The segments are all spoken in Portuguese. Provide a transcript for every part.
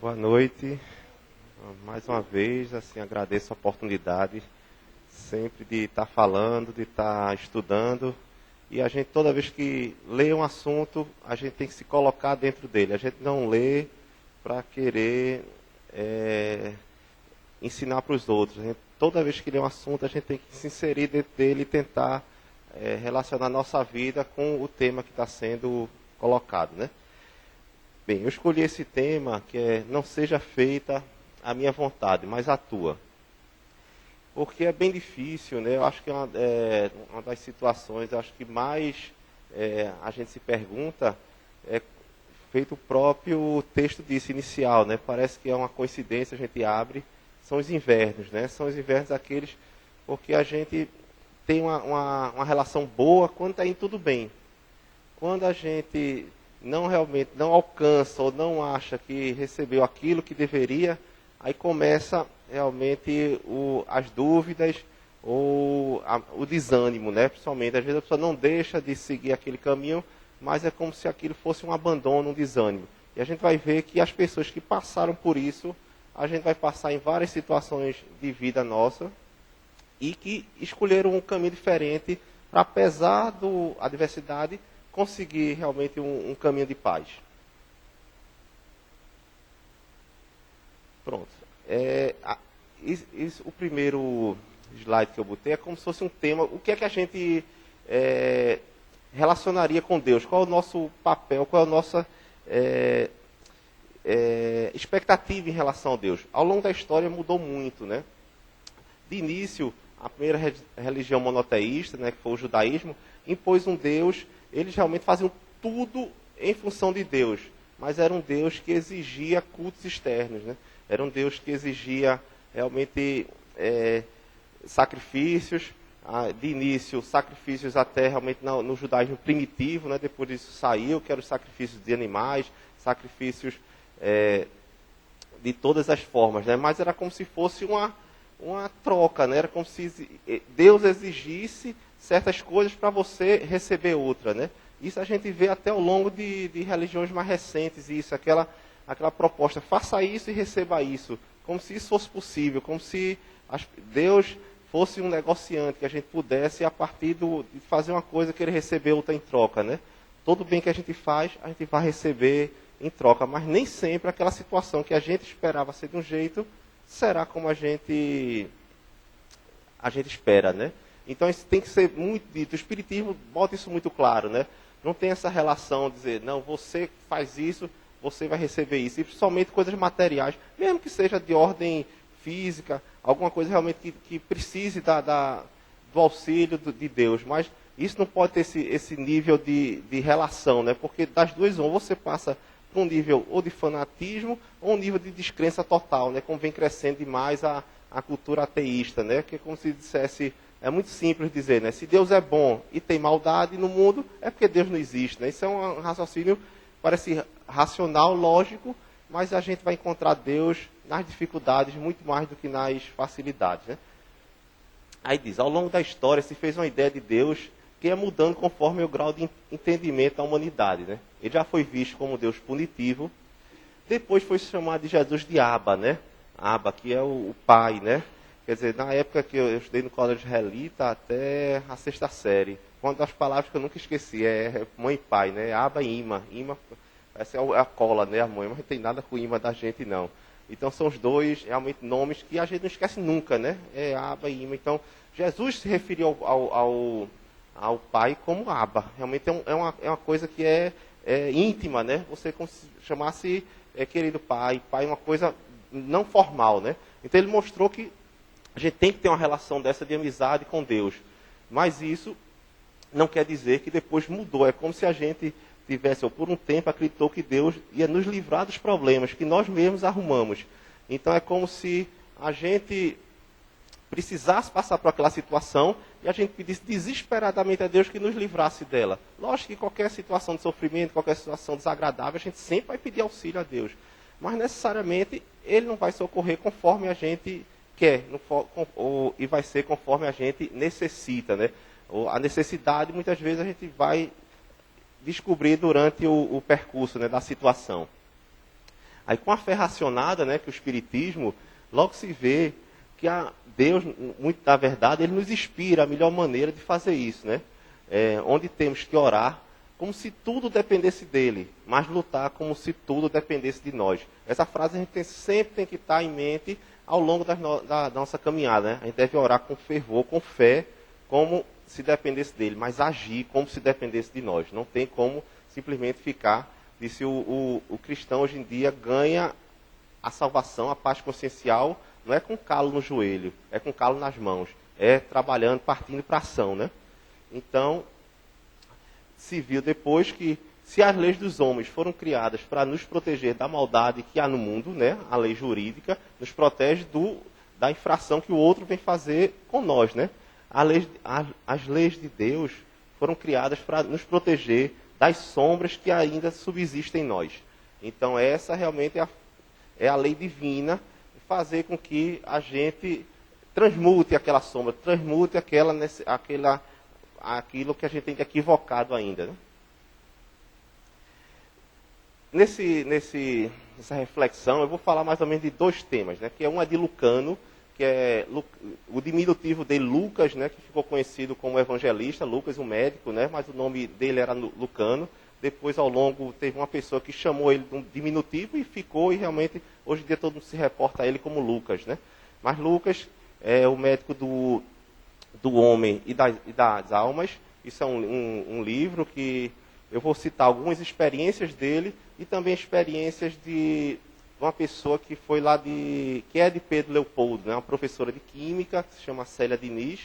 Boa noite. Mais uma vez, assim, agradeço a oportunidade sempre de estar falando, de estar estudando. E a gente, toda vez que lê um assunto, a gente tem que se colocar dentro dele. A gente não lê para querer ensinar para os outros. Toda vez que lê um assunto, a gente tem que se inserir dentro dele e tentar relacionar a nossa vida com o tema que está sendo colocado, né? Bem, eu escolhi esse tema que é não seja feita a minha vontade, mas a tua. Porque é bem difícil, né? Eu acho que é uma das situações, eu acho que mais a gente se pergunta, feito o próprio texto disse inicial, né? Parece que é uma coincidência, a gente abre, são os invernos, né? São os invernos aqueles porque a gente tem uma relação boa quando está indo tudo bem. Quando a gente realmente não alcança ou não acha que recebeu aquilo que deveria, aí começa realmente as dúvidas ou o desânimo, né? Principalmente, às vezes a pessoa não deixa de seguir aquele caminho, mas é como se aquilo fosse um abandono, um desânimo. E a gente vai ver que as pessoas que passaram por isso, a gente vai passar em várias situações de vida nossa e que escolheram um caminho diferente para, apesar da adversidade, conseguir realmente um caminho de paz. Pronto. O primeiro slide que eu botei é como se fosse um tema. O que é que a gente relacionaria com Deus? Qual é o nosso papel? Qual é a nossa expectativa em relação a Deus? Ao longo da história mudou muito, né? De início, a primeira religião monoteísta, né, que foi o judaísmo, impôs um Deus. Eles realmente faziam tudo em função de Deus, mas era um Deus que exigia cultos externos, né? Era um Deus que exigia realmente sacrifícios, de início sacrifícios até realmente no judaísmo primitivo, né? Depois disso saiu, que eram os sacrifícios de animais, sacrifícios de todas as formas, né? Mas era como se fosse uma troca, né? Era como se Deus exigisse certas coisas para você receber outra, né? Isso a gente vê até ao longo de religiões mais recentes, isso, aquela proposta, faça isso e receba isso, como se isso fosse possível, como se Deus fosse um negociante, que a gente pudesse, a partir de fazer uma coisa, querer receber outra em troca, né? Todo bem que a gente faz, a gente vai receber em troca, mas nem sempre aquela situação que a gente esperava ser de um jeito, será como a gente espera, né? Então isso tem que ser muito dito. O Espiritismo bota isso muito claro, né? Não tem essa relação de dizer, não, você faz isso, você vai receber isso. E principalmente coisas materiais, mesmo que seja de ordem física, alguma coisa realmente que precise do auxílio de Deus. Mas isso não pode ter esse nível de relação, né? Porque das duas, ou você passa para um nível ou de fanatismo ou um nível de descrença total, né? Como vem crescendo demais a cultura ateísta, né? Que é como se dissesse, é muito simples dizer, né? Se Deus é bom e tem maldade no mundo, é porque Deus não existe, né? Isso é um raciocínio, parece racional, lógico, mas a gente vai encontrar Deus nas dificuldades muito mais do que nas facilidades, né? Aí diz, ao longo da história se fez uma ideia de Deus que ia mudando conforme o grau de entendimento da humanidade, né? Ele já foi visto como Deus punitivo, depois foi chamado de Jesus de Abba, né? Abba, que é o pai, né? Quer dizer, na época que eu estudei no colégio Relita até a 6ª série, uma das palavras que eu nunca esqueci é mãe e pai, né? Abba e Ima. Ima, essa é a cola, né? A mãe, mas não tem nada com Ima da gente, não. Então são os dois, realmente, nomes que a gente não esquece nunca, né? É Abba e Ima. Então, Jesus se referiu ao pai como Abba. Realmente é uma coisa que é íntima, né? Você como se chamasse querido pai é uma coisa não formal, né? Então ele mostrou que a gente tem que ter uma relação dessa de amizade com Deus. Mas isso não quer dizer que depois mudou. É como se a gente tivesse, ou por um tempo, acreditou que Deus ia nos livrar dos problemas que nós mesmos arrumamos. Então é como se a gente precisasse passar por aquela situação e a gente pedisse desesperadamente a Deus que nos livrasse dela. Lógico que qualquer situação de sofrimento, qualquer situação desagradável, a gente sempre vai pedir auxílio a Deus. Mas necessariamente Ele não vai socorrer conforme a gente quer, e vai ser conforme a gente necessita, né? A necessidade, muitas vezes, a gente vai descobrir durante o percurso, né, da situação. Aí com a fé racionada, né, que o Espiritismo, logo se vê que Deus, muito da verdade, ele nos inspira a melhor maneira de fazer isso, né? Onde temos que orar como se tudo dependesse dele, mas lutar como se tudo dependesse de nós. Essa frase a gente sempre tem que estar em mente ao longo da nossa caminhada, né? A gente deve orar com fervor, com fé, como se dependesse dele, mas agir como se dependesse de nós. Não tem como simplesmente ficar. Disse o cristão hoje em dia ganha a salvação, a paz consciencial, não é com calo no joelho, é com calo nas mãos. É trabalhando, partindo para a ação, né? Então, se viu depois que, se as leis dos homens foram criadas para nos proteger da maldade que há no mundo, né? A lei jurídica nos protege da infração que o outro vem fazer com nós, né? As leis de Deus foram criadas para nos proteger das sombras que ainda subsistem em nós. Então, essa realmente é a lei divina, fazer com que a gente transmute aquela sombra, transmute aquilo que a gente tem equivocado ainda. Né? Nessa reflexão, eu vou falar mais ou menos de dois temas, né? Que é um é de Lucano, que é o diminutivo dele, Lucas, né? Que ficou conhecido como evangelista, Lucas, o médico, né? Mas o nome dele era Lucano. Depois, ao longo, teve uma pessoa que chamou ele de um diminutivo e ficou, e realmente, hoje em dia, todo mundo se reporta a ele como Lucas, né? Mas Lucas é o médico do homem e das almas. Isso é um livro que eu vou citar algumas experiências dele e também experiências de uma pessoa que foi lá que é de Pedro Leopoldo, né? Uma professora de química, que se chama Célia Diniz,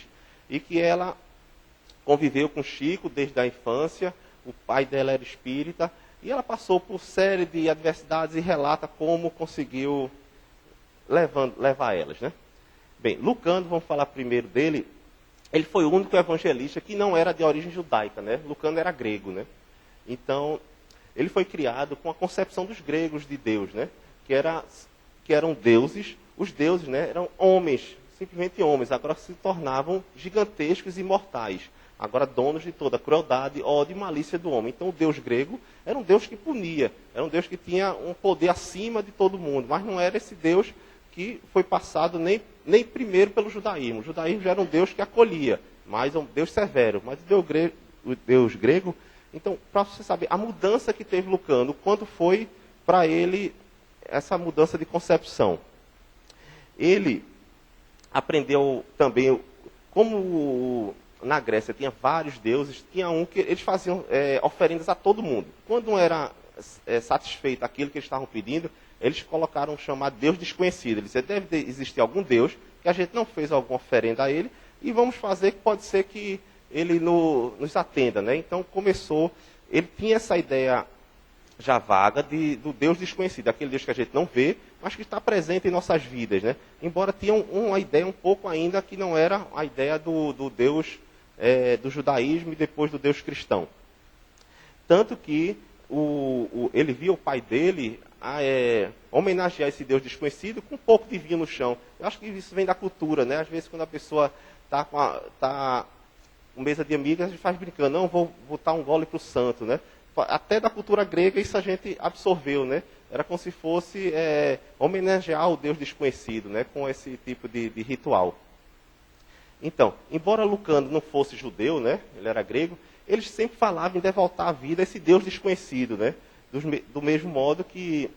e que ela conviveu com Chico desde a infância. O pai dela era espírita, e ela passou por série de adversidades e relata como conseguiu levar elas, né? Bem, Lucano, vamos falar primeiro dele. Ele foi o único evangelista que não era de origem judaica, né? Lucano era grego, né? Então, ele foi criado com a concepção dos gregos de Deus, né? Que eram deuses. Os deuses, né, eram homens, simplesmente homens, agora se tornavam gigantescos e imortais. Agora donos de toda a crueldade, ódio e malícia do homem. Então o Deus grego era um Deus que punia, era um Deus que tinha um poder acima de todo mundo, mas não era esse Deus que foi passado nem primeiro pelo judaísmo. O judaísmo já era um Deus que acolhia, mas é um Deus severo. Mas o Deus grego, então, para você saber, a mudança que teve Lucano, quando foi para ele essa mudança de concepção. Ele aprendeu também, como na Grécia tinha vários deuses, tinha um que eles faziam oferendas a todo mundo. Quando não era satisfeito aquilo que eles estavam pedindo, eles colocaram um chamado Deus desconhecido. Eles disseram, deve existir algum Deus que a gente não fez alguma oferenda a ele, e vamos fazer que pode ser que ele nos atenda. Né? Então começou, ele tinha essa ideia já vaga do Deus desconhecido, aquele Deus que a gente não vê, mas que está presente em nossas vidas. Né? Embora tinha uma ideia um pouco ainda que não era a ideia do Deus do judaísmo e depois do Deus cristão. Tanto que ele via o pai dele homenagear esse Deus desconhecido com um pouco de vinho no chão. Eu acho que isso vem da cultura, né? Às vezes quando a pessoa está com mesa de amigas, a gente faz brincando, não, vou botar um gole para o santo, né? Até da cultura grega isso a gente absorveu, né? Era como se fosse homenagear o Deus desconhecido, né? Com esse tipo de ritual. Então, embora Lucano não fosse judeu, né? Ele era grego, eles sempre falavam em devotar a vida a esse Deus desconhecido, né? Do mesmo modo que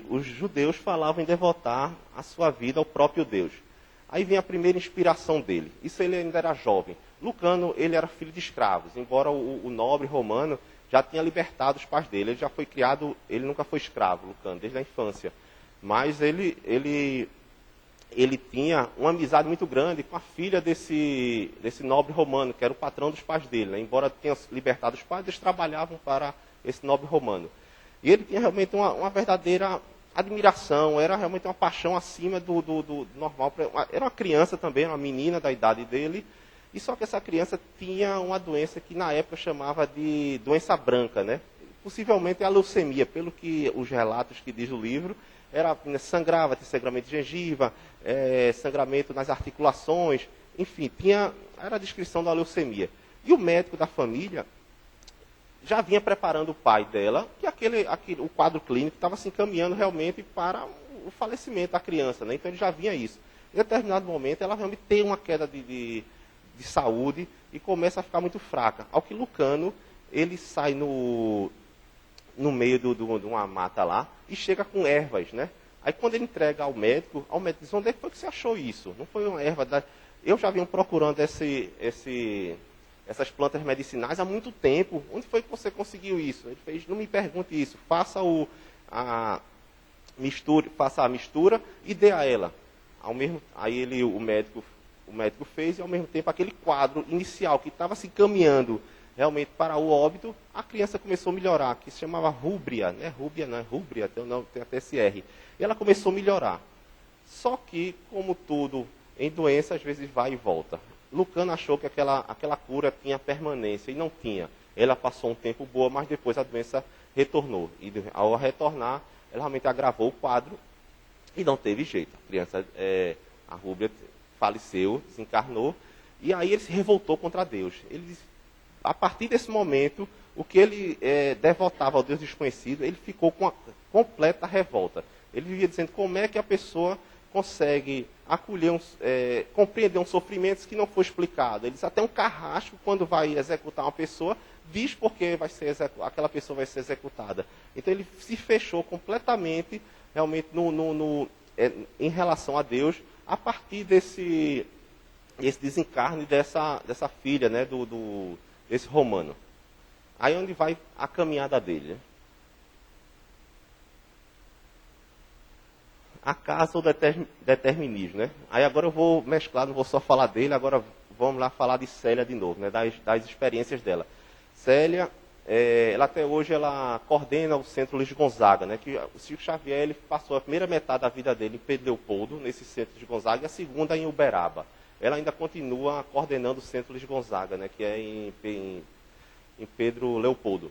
os judeus falavam em devotar a sua vida ao próprio Deus. Aí vem a primeira inspiração dele. Isso ele ainda era jovem. Lucano, ele era filho de escravos, embora o nobre romano já tinha libertado os pais dele. Ele já foi criado, ele nunca foi escravo, Lucano, desde a infância. Mas ele tinha uma amizade muito grande com a filha desse nobre romano, que era o patrão dos pais dele. Né? Embora tenha libertado os pais, eles trabalhavam para esse nobre romano. E ele tinha realmente uma verdadeira admiração, era realmente uma paixão acima do normal. Era uma criança também, uma menina da idade dele, e só que essa criança tinha uma doença que na época chamava de doença branca, né? Possivelmente a leucemia, pelo que os relatos que diz o livro, sangrava, tinha sangramento de gengiva, sangramento nas articulações, enfim, era a descrição da leucemia. E o médico da família já vinha preparando o pai dela, que o quadro clínico estava se encaminhando realmente para o falecimento da criança, né? Então ele já vinha isso. Em determinado momento, ela realmente tem uma queda de saúde e começa a ficar muito fraca. Ao que Lucano, ele sai no meio de uma mata lá e chega com ervas, né? Aí quando ele entrega ao médico diz, onde é que foi que você achou isso? Não foi uma erva Eu já venho procurando essas plantas medicinais há muito tempo. Onde foi que você conseguiu isso? Ele fez, não me pergunte isso, faça a mistura e dê a ela. Aí o médico fez, e ao mesmo tempo aquele quadro inicial que estava se caminhando realmente para o óbito, a criança começou a melhorar, que se chamava rúbria, né? Rúbria, tem até esse R. E ela começou a melhorar. Só que, como tudo em doença, às vezes vai e volta. Lucano achou que aquela cura tinha permanência, e não tinha. Ela passou um tempo boa, mas depois a doença retornou. E ao retornar, ela realmente agravou o quadro e não teve jeito. A criança, a rúbria, faleceu, desencarnou, e aí ele se revoltou contra Deus. A partir desse momento, o que ele devotava ao Deus desconhecido, ele ficou com a completa revolta. Ele vivia dizendo como é que a pessoa consegue compreender um sofrimento que não foi explicado. Ele diz até um carrasco, quando vai executar uma pessoa, diz por que aquela pessoa vai ser executada. Então ele se fechou completamente, realmente, em relação a Deus, a partir desse desencarne dessa filha, né, desse romano. Aí onde vai a caminhada dele, né? A casa ou determinismo, né? Aí agora eu vou mesclar, não vou só falar dele, agora vamos lá falar de Célia de novo, né? Das experiências dela. Célia, ela até hoje ela coordena o Centro Luiz Gonzaga, né? Que o Chico Xavier ele passou a primeira metade da vida dele em Pedro Leopoldo, nesse Centro de Gonzaga, e a segunda em Uberaba. Ela ainda continua coordenando o Centro Luiz Gonzaga, né? Que é em Pedro Leopoldo.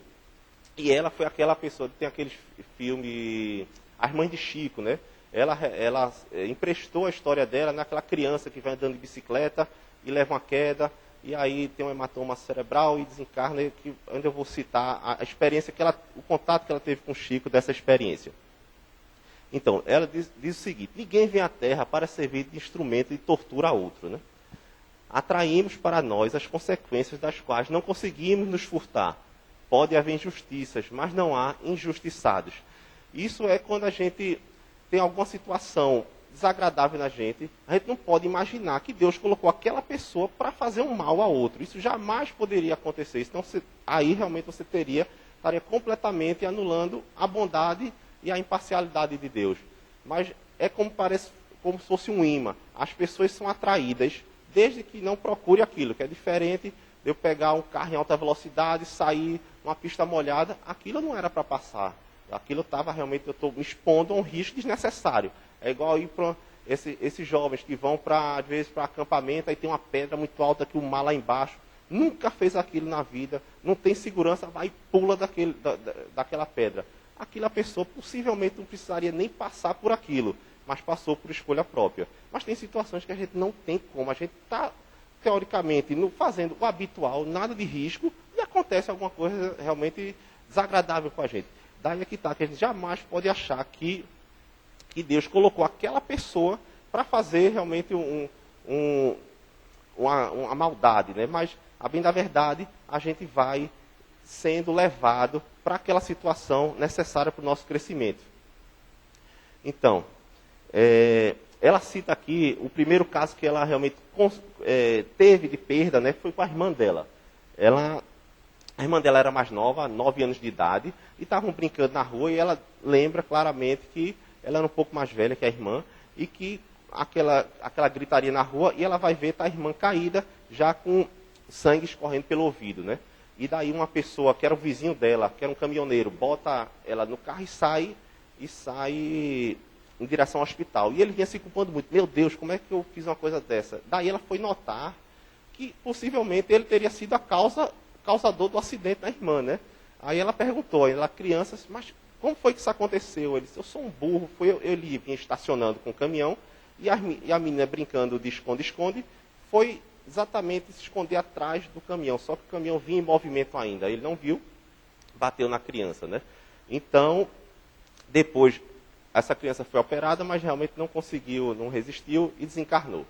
E ela foi aquela pessoa que tem aquele filme As Mães de Chico, né? Ela emprestou a história dela naquela criança que vai andando de bicicleta e leva uma queda, e aí tem um hematoma cerebral e desencarna, onde eu vou citar a experiência o contato que ela teve com o Chico dessa experiência. Então, ela diz o seguinte: ninguém vem à Terra para servir de instrumento de tortura a outro, né? Atraímos para nós as consequências das quais não conseguimos nos furtar. Pode haver injustiças, mas não há injustiçados. Isso é quando a gente tem alguma situação desagradável na gente, a gente não pode imaginar que Deus colocou aquela pessoa para fazer um mal a outro. Isso jamais poderia acontecer. Então, aí realmente você estaria completamente anulando a bondade e a imparcialidade de Deus. Mas é como se fosse um imã. As pessoas são atraídas, desde que não procure aquilo, que é diferente de eu pegar um carro em alta velocidade, sair numa pista molhada. Aquilo não era para passar. Aquilo estava realmente, eu estou me expondo a um risco desnecessário. É igual ir para esses jovens que vão, às vezes, para acampamento, aí tem uma pedra muito alta que o mar lá embaixo. Nunca fez aquilo na vida, não tem segurança, vai e pula daquela pedra. A pessoa possivelmente não precisaria nem passar por aquilo, mas passou por escolha própria. Mas tem situações que a gente não tem como. A gente está, teoricamente, fazendo o habitual, nada de risco, e acontece alguma coisa realmente desagradável com a gente. Daí é que está, que a gente jamais pode achar que Deus colocou aquela pessoa para fazer realmente uma maldade, né? Mas, a bem da verdade, a gente vai sendo levado para aquela situação necessária para o nosso crescimento. Então, ela cita aqui o primeiro caso que ela realmente teve de perda, né? Foi com a irmã dela. A irmã dela era mais nova, 9 anos de idade, e estavam brincando na rua, e ela lembra claramente que ela era um pouco mais velha que a irmã, e que aquela gritaria na rua, e ela vai ver a irmã caída, já com sangue escorrendo pelo ouvido, né? E daí uma pessoa, que era o vizinho dela, que era um caminhoneiro, bota ela no carro e sai em direção ao hospital. E ele vinha se culpando muito. Meu Deus, como é que eu fiz uma coisa dessa? Daí ela foi notar que possivelmente ele teria sido a causador do acidente da irmã, né? Aí ela perguntou, ela criança, mas como foi que isso aconteceu? Ele disse, eu sou um burro, ele vinha estacionando com o caminhão, e a menina brincando de esconde-esconde, foi exatamente se esconder atrás do caminhão, só que o caminhão vinha em movimento ainda. Ele não viu, bateu na criança, né? Então, depois, essa criança foi operada, mas realmente não conseguiu, não resistiu e desencarnou.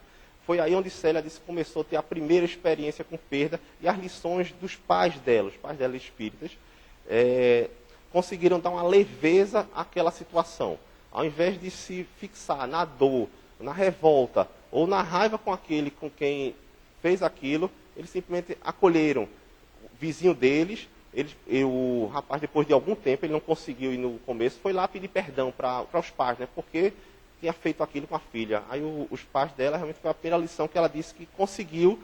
Foi aí onde Célia disse, começou a ter a primeira experiência com perda e as lições dos pais dela, os pais dela espíritas, conseguiram dar uma leveza àquela situação. Ao invés de se fixar na dor, na revolta ou na raiva com aquele com quem fez aquilo, eles simplesmente acolheram o vizinho deles. O rapaz, depois de algum tempo, ele não conseguiu ir no começo, foi lá pedir perdão para os pais, né? Porque tinha feito aquilo com a filha. Aí os pais dela, realmente foi a primeira lição que ela disse que conseguiu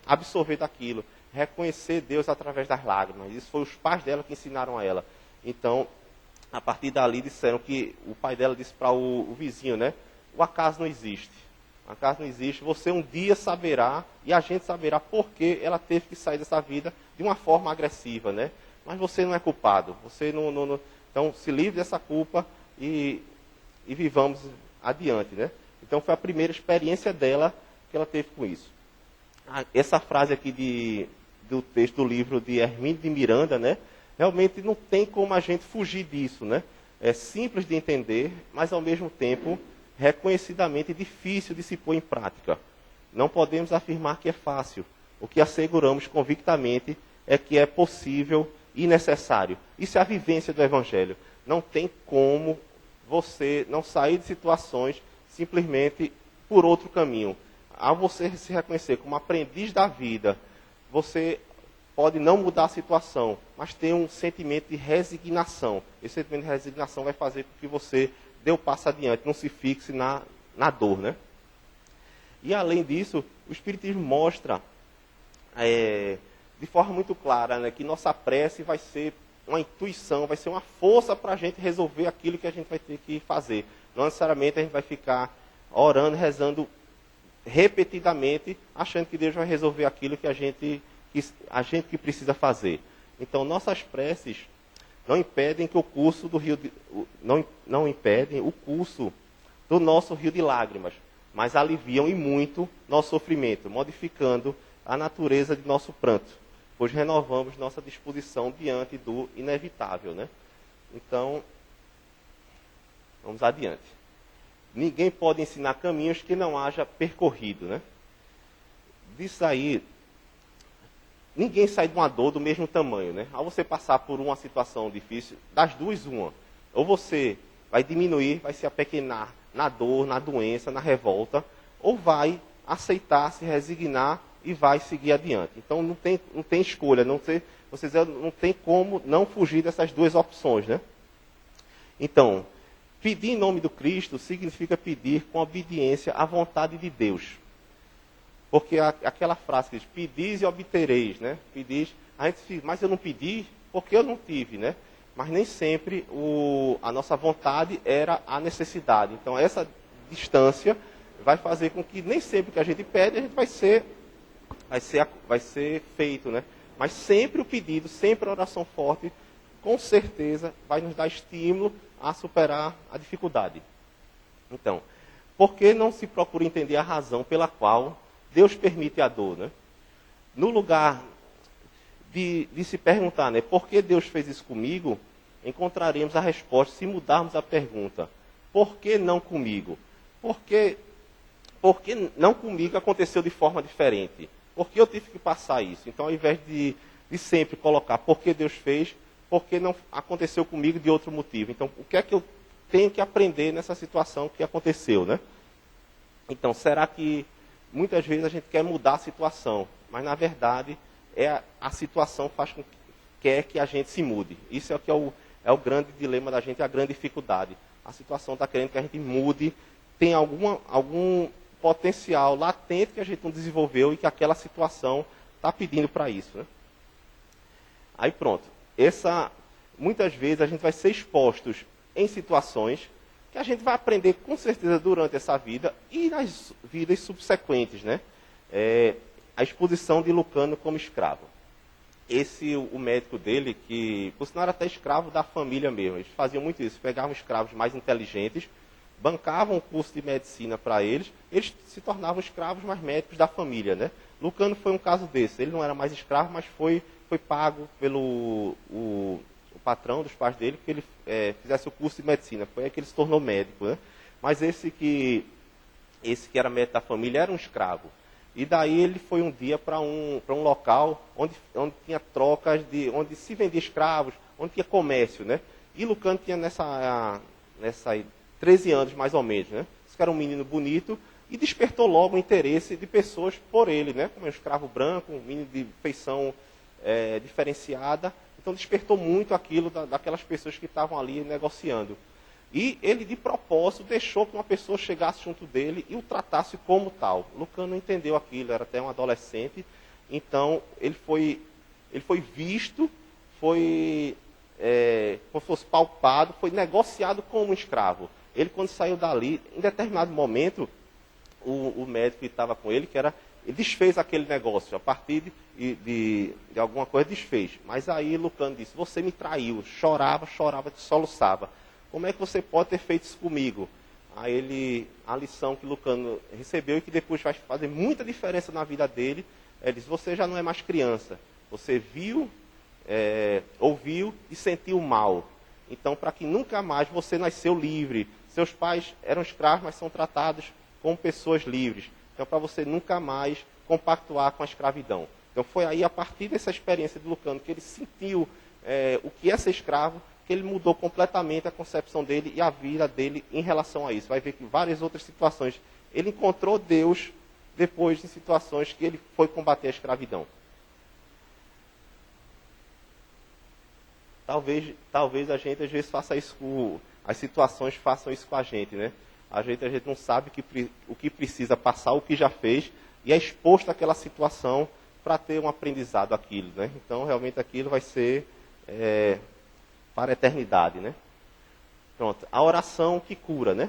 absorver daquilo, reconhecer Deus através das lágrimas. Isso foi os pais dela que ensinaram a ela. Então, a partir dali, disseram que o pai dela disse para o vizinho, né? O acaso não existe. O acaso não existe. Você um dia saberá, e a gente saberá por que ela teve que sair dessa vida de uma forma agressiva, né? Mas você não é culpado. Você não. Então, se livre dessa culpa e vivamos adiante, né? Então, foi a primeira experiência dela que ela teve com isso. Essa frase aqui do texto do livro de Hermínio de Miranda, né? Realmente não tem como a gente fugir disso, né? É simples de entender, mas ao mesmo tempo reconhecidamente difícil de se pôr em prática. Não podemos afirmar que é fácil. O que asseguramos convictamente é que é possível e necessário. Isso é a vivência do Evangelho. Não tem como você não sair de situações simplesmente por outro caminho. Ao você se reconhecer como aprendiz da vida, você pode não mudar a situação, mas ter um sentimento de resignação. Esse sentimento de resignação vai fazer com que você dê o passo adiante, não se fixe na dor, né? E além disso, o Espiritismo mostra de forma muito clara, né, que nossa prece vai ser uma intuição, vai ser uma força para a gente resolver aquilo que a gente vai ter que fazer. Não necessariamente a gente vai ficar orando, rezando repetidamente, achando que Deus vai resolver aquilo que a gente que precisa fazer. Então, nossas preces não impedem que o curso do rio não impedem o curso do nosso rio de lágrimas, mas aliviam e muito nosso sofrimento, modificando a natureza de nosso pranto, pois renovamos nossa disposição diante do inevitável, né? Então, vamos adiante. Ninguém pode ensinar caminhos que não haja percorrido, né? Disso aí, ninguém sai de uma dor do mesmo tamanho, né? Ao você passar por uma situação difícil, das duas, uma. Ou você vai diminuir, vai se apequenar na dor, na doença, na revolta, ou vai aceitar, se resignar e vai seguir adiante. Então não tem escolha, não tem como não fugir dessas duas opções, né? Então, pedir em nome do Cristo significa pedir com obediência à vontade de Deus. Porque aquela frase que diz, pedis e obtereis, né? Pedis, a gente diz, mas eu não pedi porque eu não tive, né? Mas nem sempre a nossa vontade era a necessidade. Então essa distância vai fazer com que nem sempre que a gente pede, a gente vai ser feito, né? Mas sempre o pedido, sempre a oração forte, com certeza vai nos dar estímulo a superar a dificuldade. Então, por que não se procura entender a razão pela qual Deus permite a dor, né? No lugar de se perguntar, né, por que Deus fez isso comigo, encontraremos a resposta se mudarmos a pergunta. Por que não comigo? Por que não comigo aconteceu de forma diferente? Por que eu tive que passar isso? Então, ao invés de sempre colocar por que Deus fez, por que não aconteceu comigo de outro motivo? Então, o que é que eu tenho que aprender nessa situação que aconteceu, né? Então, será que muitas vezes a gente quer mudar a situação, mas na verdade a situação faz com que quer que a gente se mude. Isso é o que é o grande dilema da gente, a grande dificuldade. A situação está querendo que a gente mude, tem algum potencial latente que a gente não desenvolveu e que aquela situação está pedindo para isso, né? Aí pronto. Muitas vezes a gente vai ser expostos em situações que a gente vai aprender com certeza durante essa vida e nas vidas subsequentes, né? A exposição de Lucano como escravo. O médico dele, que por sinal era até escravo da família mesmo, eles faziam muito isso, pegavam escravos mais inteligentes, bancavam o curso de medicina para eles se tornavam escravos mais médicos da família, né? Lucano foi um caso desse, ele não era mais escravo, mas foi foi pago pelo o patrão dos pais dele que ele fizesse o curso de medicina. Foi aí que ele se tornou médico, né? Mas esse que era médico da família era um escravo. E daí ele foi um dia para um local onde tinha trocas, onde se vendia escravos, onde tinha comércio, né? E Lucano tinha nessa 13 anos mais ou menos, né? Esse cara era um menino bonito e despertou logo o interesse de pessoas por ele, né? Como um escravo branco, um menino de feição diferenciada. Então despertou muito aquilo daquelas pessoas que estavam ali negociando. E ele, de propósito, deixou que uma pessoa chegasse junto dele e o tratasse como tal. Lucano não entendeu aquilo, era até um adolescente. Então, ele foi visto, como se fosse palpado, foi negociado como um escravo. Ele, quando saiu dali, em determinado momento, o médico que estava com ele, ele desfez aquele negócio, a partir de alguma coisa desfez. Mas aí Lucano disse, você me traiu, chorava, soluçava. Como é que você pode ter feito isso comigo? Aí a lição que Lucano recebeu e que depois vai fazer muita diferença na vida dele, ele diz, você já não é mais criança. Você viu, ouviu e sentiu mal. Então, para que nunca mais você nasceu livre. Seus pais eram escravos, mas são tratados como pessoas livres. Então, para você nunca mais compactuar com a escravidão. Então, foi aí, a partir dessa experiência de Lucano, que ele sentiu o que é ser escravo, que ele mudou completamente a concepção dele e a vida dele em relação a isso. Vai ver que várias outras situações, ele encontrou Deus depois de situações que ele foi combater a escravidão. Talvez a gente às vezes faça isso as situações façam isso com a gente, né? A gente não sabe o que precisa passar, o que já fez, e é exposto àquela situação para ter um aprendizado aquilo, né? Então, realmente, aquilo vai ser para a eternidade, né? Pronto, a oração que cura, né?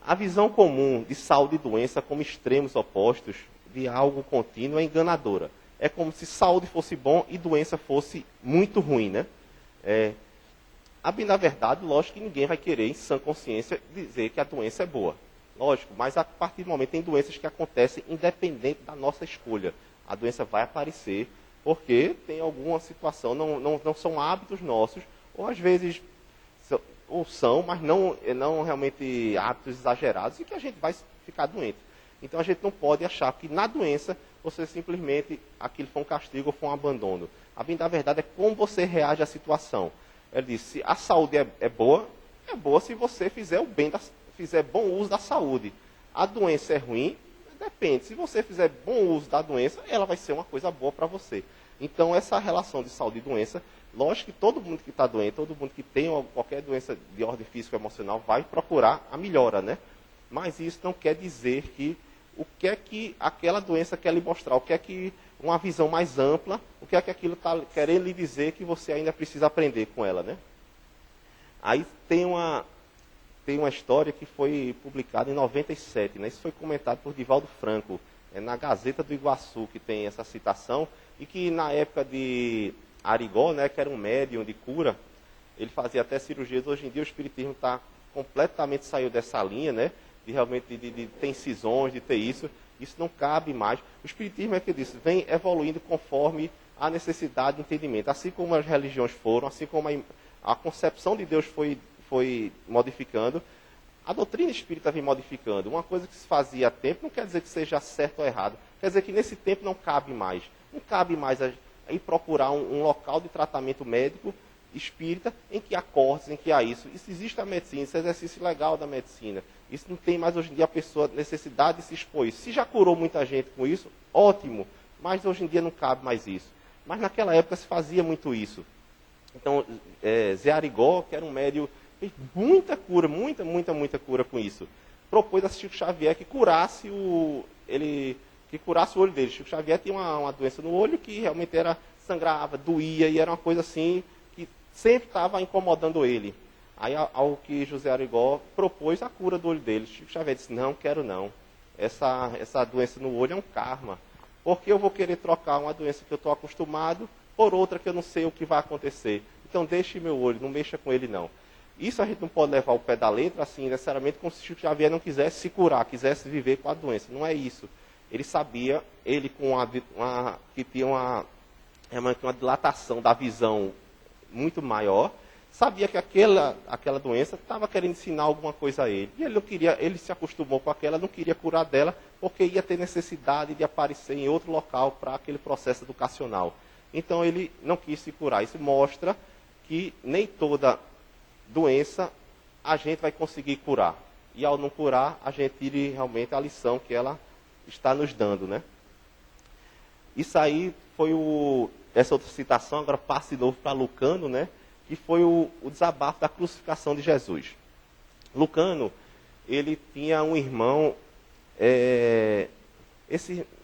A visão comum de saúde e doença como extremos opostos de algo contínuo é enganadora. É como se saúde fosse bom e doença fosse muito ruim, né? Na verdade, lógico que ninguém vai querer, em sã consciência, dizer que a doença é boa. Lógico, mas a partir do momento tem doenças que acontecem independente da nossa escolha. A doença vai aparecer porque tem alguma situação, não são hábitos nossos, ou às vezes são, mas não realmente hábitos exagerados, e que a gente vai ficar doente. Então a gente não pode achar que na doença você simplesmente, aquilo foi um castigo ou foi um abandono. A bem da verdade é como você reage à situação. Ele disse, a saúde é boa se você fizer fizer bom uso da saúde. A doença é ruim, depende. Se você fizer bom uso da doença, ela vai ser uma coisa boa para você. Então, essa relação de saúde e doença, lógico que todo mundo que está doente, todo mundo que tem qualquer doença de ordem física ou emocional, vai procurar a melhora, né? Mas isso não quer dizer que o que é que aquela doença quer lhe mostrar, o que é que uma visão mais ampla, o que é que aquilo está querendo lhe dizer que você ainda precisa aprender com ela, né? Aí tem uma história que foi publicada em 97, né? Isso foi comentado por Divaldo Franco, na Gazeta do Iguaçu, que tem essa citação, e que na época de Arigó, né, que era um médium de cura, ele fazia até cirurgias. Hoje em dia o espiritismo completamente saiu dessa linha, né, de ter incisões, de ter isso não cabe mais. O espiritismo é que disse, vem evoluindo conforme a necessidade de entendimento, assim como as religiões foram, assim como a concepção de Deus foi modificando, a doutrina espírita vem modificando. Uma coisa que se fazia há tempo não quer dizer que seja certo ou errado. Quer dizer que nesse tempo não cabe mais. Não cabe mais ir procurar um local de tratamento médico espírita em que há cortes, em que há isso. Isso existe a medicina, esse exercício legal da medicina. Isso não tem mais hoje em dia a pessoa necessidade de se expor isso. Se já curou muita gente com isso, ótimo. Mas hoje em dia não cabe mais isso. Mas naquela época se fazia muito isso. Então, Zé Arigó, que era um médium, fez muita cura, muita cura com isso. Propôs a Chico Xavier que curasse o olho dele. Chico Xavier tinha uma doença no olho que realmente sangrava, doía, e era uma coisa assim que sempre estava incomodando ele. Aí, ao que José Arigó propôs a cura do olho dele. Chico Xavier disse, não, quero não. Essa doença no olho é um karma. Porque eu vou querer trocar uma doença que eu estou acostumado por outra que eu não sei o que vai acontecer. Então deixe meu olho, não mexa com ele não. Isso a gente não pode levar ao pé da letra, assim, necessariamente, como se Chico Xavier não quisesse se curar, quisesse viver com a doença. Não é isso. Ele sabia, ele que tinha realmente uma dilatação da visão muito maior, sabia que aquela doença estava querendo ensinar alguma coisa a ele. E ele não queria, ele se acostumou com aquela, não queria curar dela, porque ia ter necessidade de aparecer em outro local para aquele processo educacional. Então ele não quis se curar. Isso mostra que nem toda doença a gente vai conseguir curar. E ao não curar, a gente tire realmente a lição que ela está nos dando, né? Isso aí foi essa outra citação, agora passo de novo para Lucano, né? Que foi o desabafo da crucificação de Jesus. Lucano, ele tinha um irmão,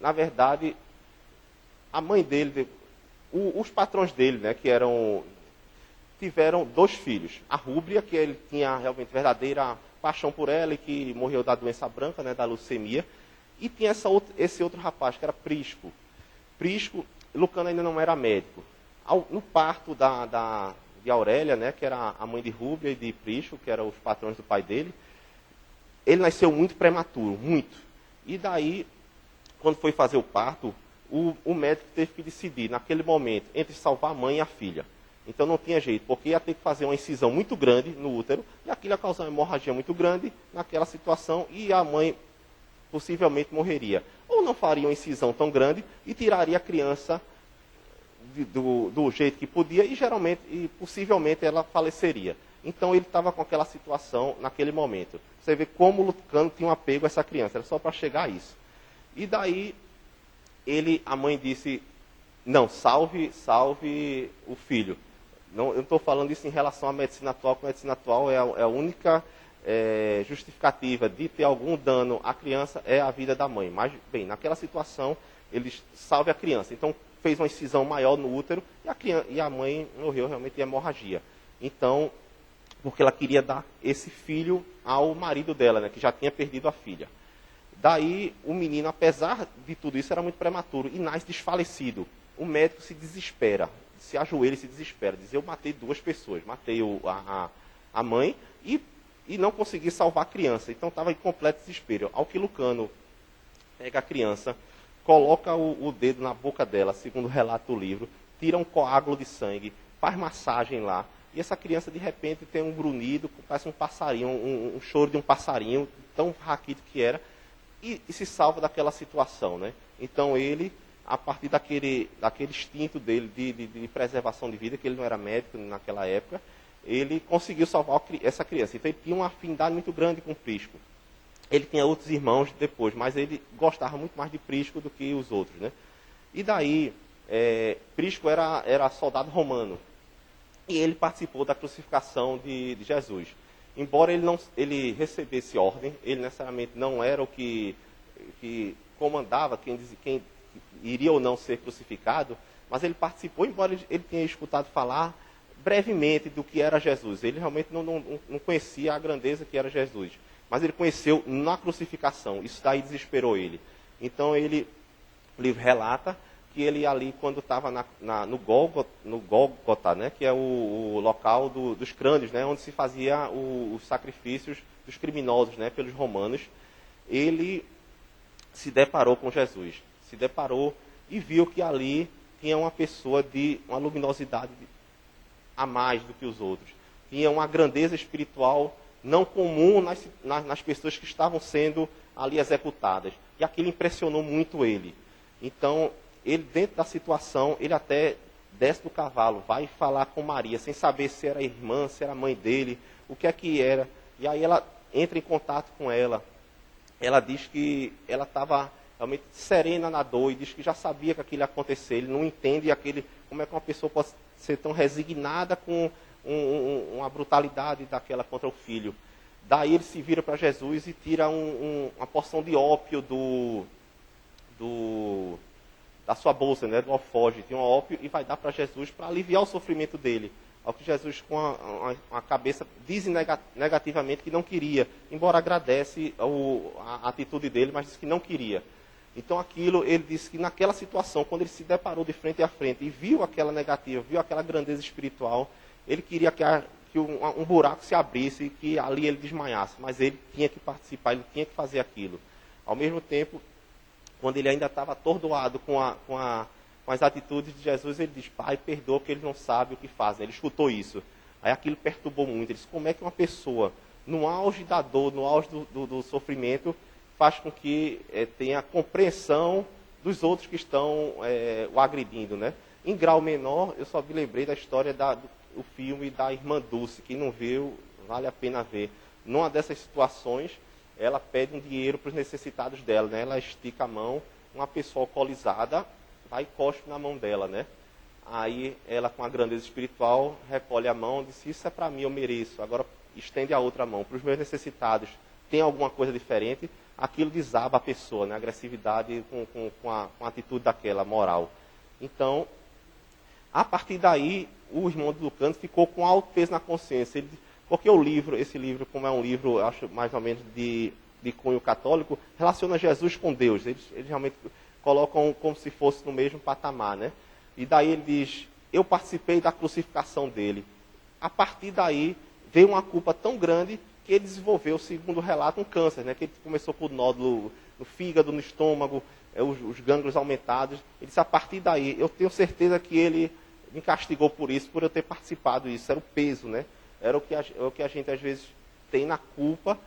na verdade, a mãe dele, os patrões dele, né, tiveram 2 filhos. A Rúbria, que ele tinha realmente verdadeira paixão por ela e que morreu da doença branca, né, da leucemia. E tinha esse outro rapaz, que era Prisco. Prisco, Lucano ainda não era médico. No parto de Aurélia, né, que era a mãe de Rúbria e de Prisco, que eram os patrões do pai dele, ele nasceu muito prematuro, muito. E daí, quando foi fazer o parto, o médico teve que decidir, naquele momento, entre salvar a mãe e a filha. Então não tinha jeito, porque ia ter que fazer uma incisão muito grande no útero, e aquilo ia causar uma hemorragia muito grande naquela situação, e a mãe possivelmente morreria. Ou não faria uma incisão tão grande e tiraria a criança do jeito que podia e possivelmente ela faleceria. Então ele estava com aquela situação naquele momento. Você vê como o Lucano tinha um apego a essa criança, era só para chegar a isso. E daí a mãe disse, não, salve o filho. Não, eu não estou falando isso em relação à medicina atual, porque a medicina atual é a única justificativa de ter algum dano à criança é a vida da mãe. Mas, bem, naquela situação, eles salve a criança. Então, fez uma incisão maior no útero e a mãe morreu realmente de hemorragia. Então, porque ela queria dar esse filho ao marido dela, né, que já tinha perdido a filha. Daí, o menino, apesar de tudo isso, era muito prematuro e nasce desfalecido. O médico se desespera, se ajoelha e se desespera. Diz, eu matei 2 pessoas, matei a mãe e não consegui salvar a criança. Então, estava em completo desespero. Ao que Lucano pega a criança, coloca o dedo na boca dela, segundo o relato do livro, tira um coágulo de sangue, faz massagem lá, e essa criança, de repente, tem um grunhido, parece um passarinho, um choro de um passarinho, tão raquítico que era, e se salva daquela situação, né? Então ele, a partir daquele instinto dele de preservação de vida, que ele não era médico naquela época, ele conseguiu salvar essa criança. Então ele tinha uma afinidade muito grande com Prisco. Ele tinha outros irmãos depois, mas ele gostava muito mais de Prisco do que os outros, né? E daí, Prisco era soldado romano. E ele participou da crucificação de Jesus. Embora ele recebesse ordem, ele necessariamente não era o que comandava quem iria ou não ser crucificado, mas ele participou, embora ele tenha escutado falar brevemente do que era Jesus. Ele realmente não conhecia a grandeza que era Jesus, mas ele conheceu na crucificação. Isso daí desesperou ele. Então o livro relata que ele ali, quando estava no Gólgota, né, que é o local dos crânios, né, onde se fazia os sacrifícios dos criminosos, né, pelos romanos, ele se deparou com Jesus. Se deparou e viu que ali tinha uma pessoa de uma luminosidade a mais do que os outros. Tinha uma grandeza espiritual não comum nas pessoas que estavam sendo ali executadas. E aquilo impressionou muito ele. Então, ele, dentro da situação, ele até desce do cavalo, vai falar com Maria, sem saber se era irmã, se era mãe dele, o que é que era. E aí ela entra em contato com ela. Ela diz que ela estava realmente serena na dor e diz que já sabia que aquilo ia acontecer. Ele não entende como é que uma pessoa pode ser tão resignada com uma brutalidade daquela contra o filho. Daí ele se vira para Jesus e tira uma porção de ópio da sua bolsa, né, do alforje, tinha um ópio, e vai dar para Jesus para aliviar o sofrimento dele. Ao que Jesus, com a cabeça, diz negativamente que não queria, embora agradece a atitude dele, mas diz que não queria. Então ele disse que naquela situação, quando ele se deparou de frente a frente e viu aquela negativa, viu aquela grandeza espiritual, ele queria que um buraco se abrisse e que ali ele desmaiasse, mas ele tinha que participar, ele tinha que fazer aquilo. Ao mesmo tempo, quando ele ainda estava atordoado com com as atitudes de Jesus, ele diz, Pai, perdoa porque eles não sabem o que fazem. Ele escutou isso. Aí aquilo perturbou muito. Ele disse, como é que uma pessoa, no auge da dor, no auge do sofrimento, faz com que tenha compreensão dos outros que estão o agredindo, né? Em grau menor, eu só me lembrei da história do filme da Irmã Dulce. Quem não viu, vale a pena ver. Numa dessas situações, ela pede um dinheiro para os necessitados dela, né? Ela estica a mão, uma pessoa alcoolizada vai e cospe na mão dela, né? Aí ela, com a grandeza espiritual, recolhe a mão e diz, isso é para mim, eu mereço. Agora estende a outra mão. Para os meus necessitados, tem alguma coisa diferente? Aquilo desaba a pessoa, né? A agressividade com a atitude daquela, moral. Então, a partir daí, o irmão de Lucano ficou com alto peso na consciência. Porque esse livro, como é um livro, eu acho mais ou menos de cunho católico, relaciona Jesus com Deus. Eles realmente colocam como se fosse no mesmo patamar, né? E daí ele diz, eu participei da crucificação dele. A partir daí, veio uma culpa tão grande que ele desenvolveu, segundo o relato, um câncer, né? Que ele começou por nódulo no fígado, no estômago, os gânglios aumentados. Ele disse, a partir daí, eu tenho certeza que ele me castigou por isso, por eu ter participado disso. Era o peso, né? Era o que a gente, às vezes, tem na culpa,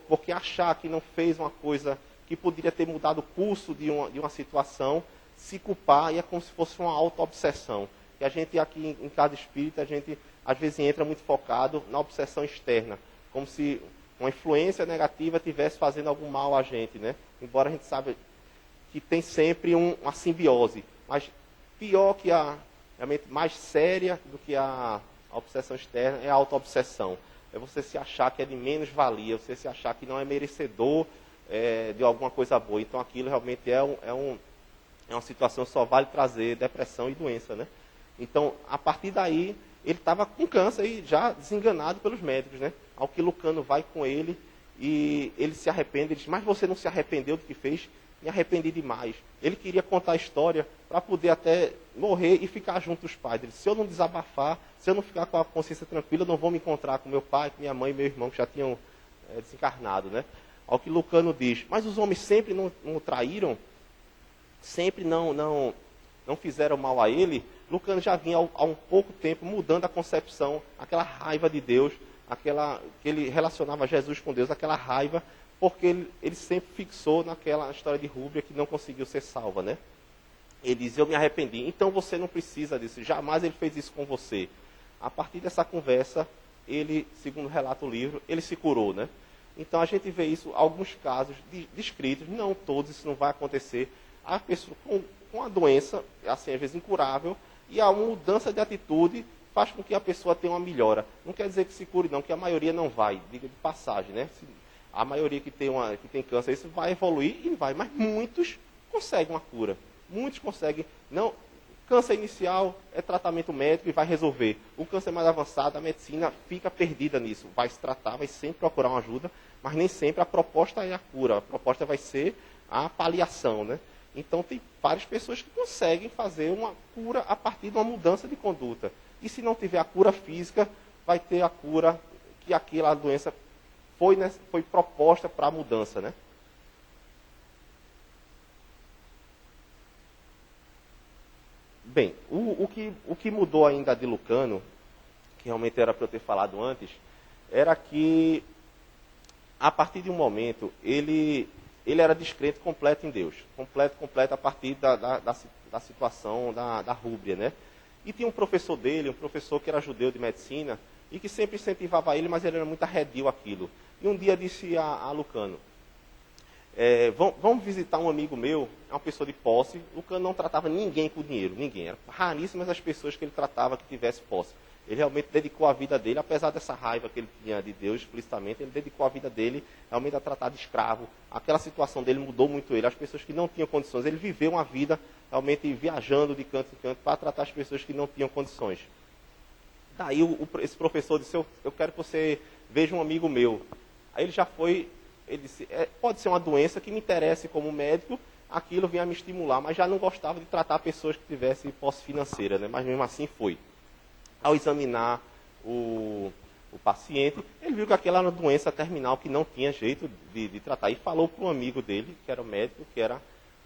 porque achar que não fez uma coisa que poderia ter mudado o curso de uma situação, se culpar, e é como se fosse uma auto-obsessão. E a gente aqui em Casa Espírita, a gente às vezes entra muito focado na obsessão externa, como se uma influência negativa estivesse fazendo algum mal a gente, né? Embora a gente saiba que tem sempre uma simbiose, mas pior que realmente mais séria do que a obsessão externa é a auto-obsessão. É você se achar que é de menos valia, você se achar que não é merecedor de alguma coisa boa. Então aquilo realmente é uma situação que só vale trazer depressão e doença, né? Então, a partir daí, ele estava com câncer e já desenganado pelos médicos, né? Ao que Lucano vai com ele e ele se arrepende. Ele diz, mas você não se arrependeu do que fez? Me arrependi demais. Ele queria contar a história para poder até morrer e ficar junto dos pais. Ele disse, se eu não desabafar, se eu não ficar com a consciência tranquila, eu não vou me encontrar com meu pai, com minha mãe e meu irmão, que já tinham desencarnado, né? Ao que Lucano diz, mas os homens sempre não traíram? Sempre não fizeram mal a ele? Lucano já vinha há um pouco tempo mudando a concepção, aquela raiva de Deus, que ele relacionava Jesus com Deus, aquela raiva, porque ele sempre fixou naquela história de Rúbia que não conseguiu ser salva, né? Ele diz, eu me arrependi, então você não precisa disso, jamais ele fez isso com você. A partir dessa conversa, ele, segundo relata o livro, ele se curou, né? Então a gente vê isso, alguns casos descritos, não todos, isso não vai acontecer. A pessoa com a doença, assim, às vezes incurável, e a mudança de atitude faz com que a pessoa tenha uma melhora. Não quer dizer que se cure não, que a maioria não vai, diga de passagem, né? A maioria que tem câncer, isso vai evoluir e vai, mas muitos conseguem uma cura. Muitos conseguem. Não, câncer inicial é tratamento médico e vai resolver. O câncer mais avançado, a medicina fica perdida nisso. Vai se tratar, vai sempre procurar uma ajuda, mas nem sempre a proposta é a cura. A proposta vai ser a paliação, né? Então, tem várias pessoas que conseguem fazer uma cura a partir de uma mudança de conduta. E se não tiver a cura física, vai ter a cura que aquela doença foi proposta para a mudança, né? Bem, o que mudou ainda de Lucano, que realmente era para eu ter falado antes, era que, a partir de um momento, ele era descrente completo em Deus. Completo a partir da situação da Rúbia, né? E tinha um professor dele, um professor que era judeu de medicina, e que sempre incentivava ele, mas ele era muito arredio aquilo. E um dia disse a Lucano, vamos visitar um amigo meu, é uma pessoa de posse. Lucano não tratava ninguém com dinheiro, ninguém. Eram raríssimas as pessoas que ele tratava que tivesse posse. Ele realmente dedicou a vida dele, apesar dessa raiva que ele tinha de Deus explicitamente, ele dedicou a vida dele realmente a tratar de escravo. Aquela situação dele mudou muito ele. As pessoas que não tinham condições, ele viveu uma vida realmente viajando de canto em canto para tratar as pessoas que não tinham condições. Daí esse professor disse, eu quero que você veja um amigo meu. Aí ele já foi, ele disse, pode ser uma doença que me interesse como médico, aquilo vinha me estimular, mas já não gostava de tratar pessoas que tivessem posse financeira, né? Mas mesmo assim foi. Ao examinar o paciente, ele viu que aquela era uma doença terminal que não tinha jeito de tratar. E falou para um amigo dele, que era o médico, que era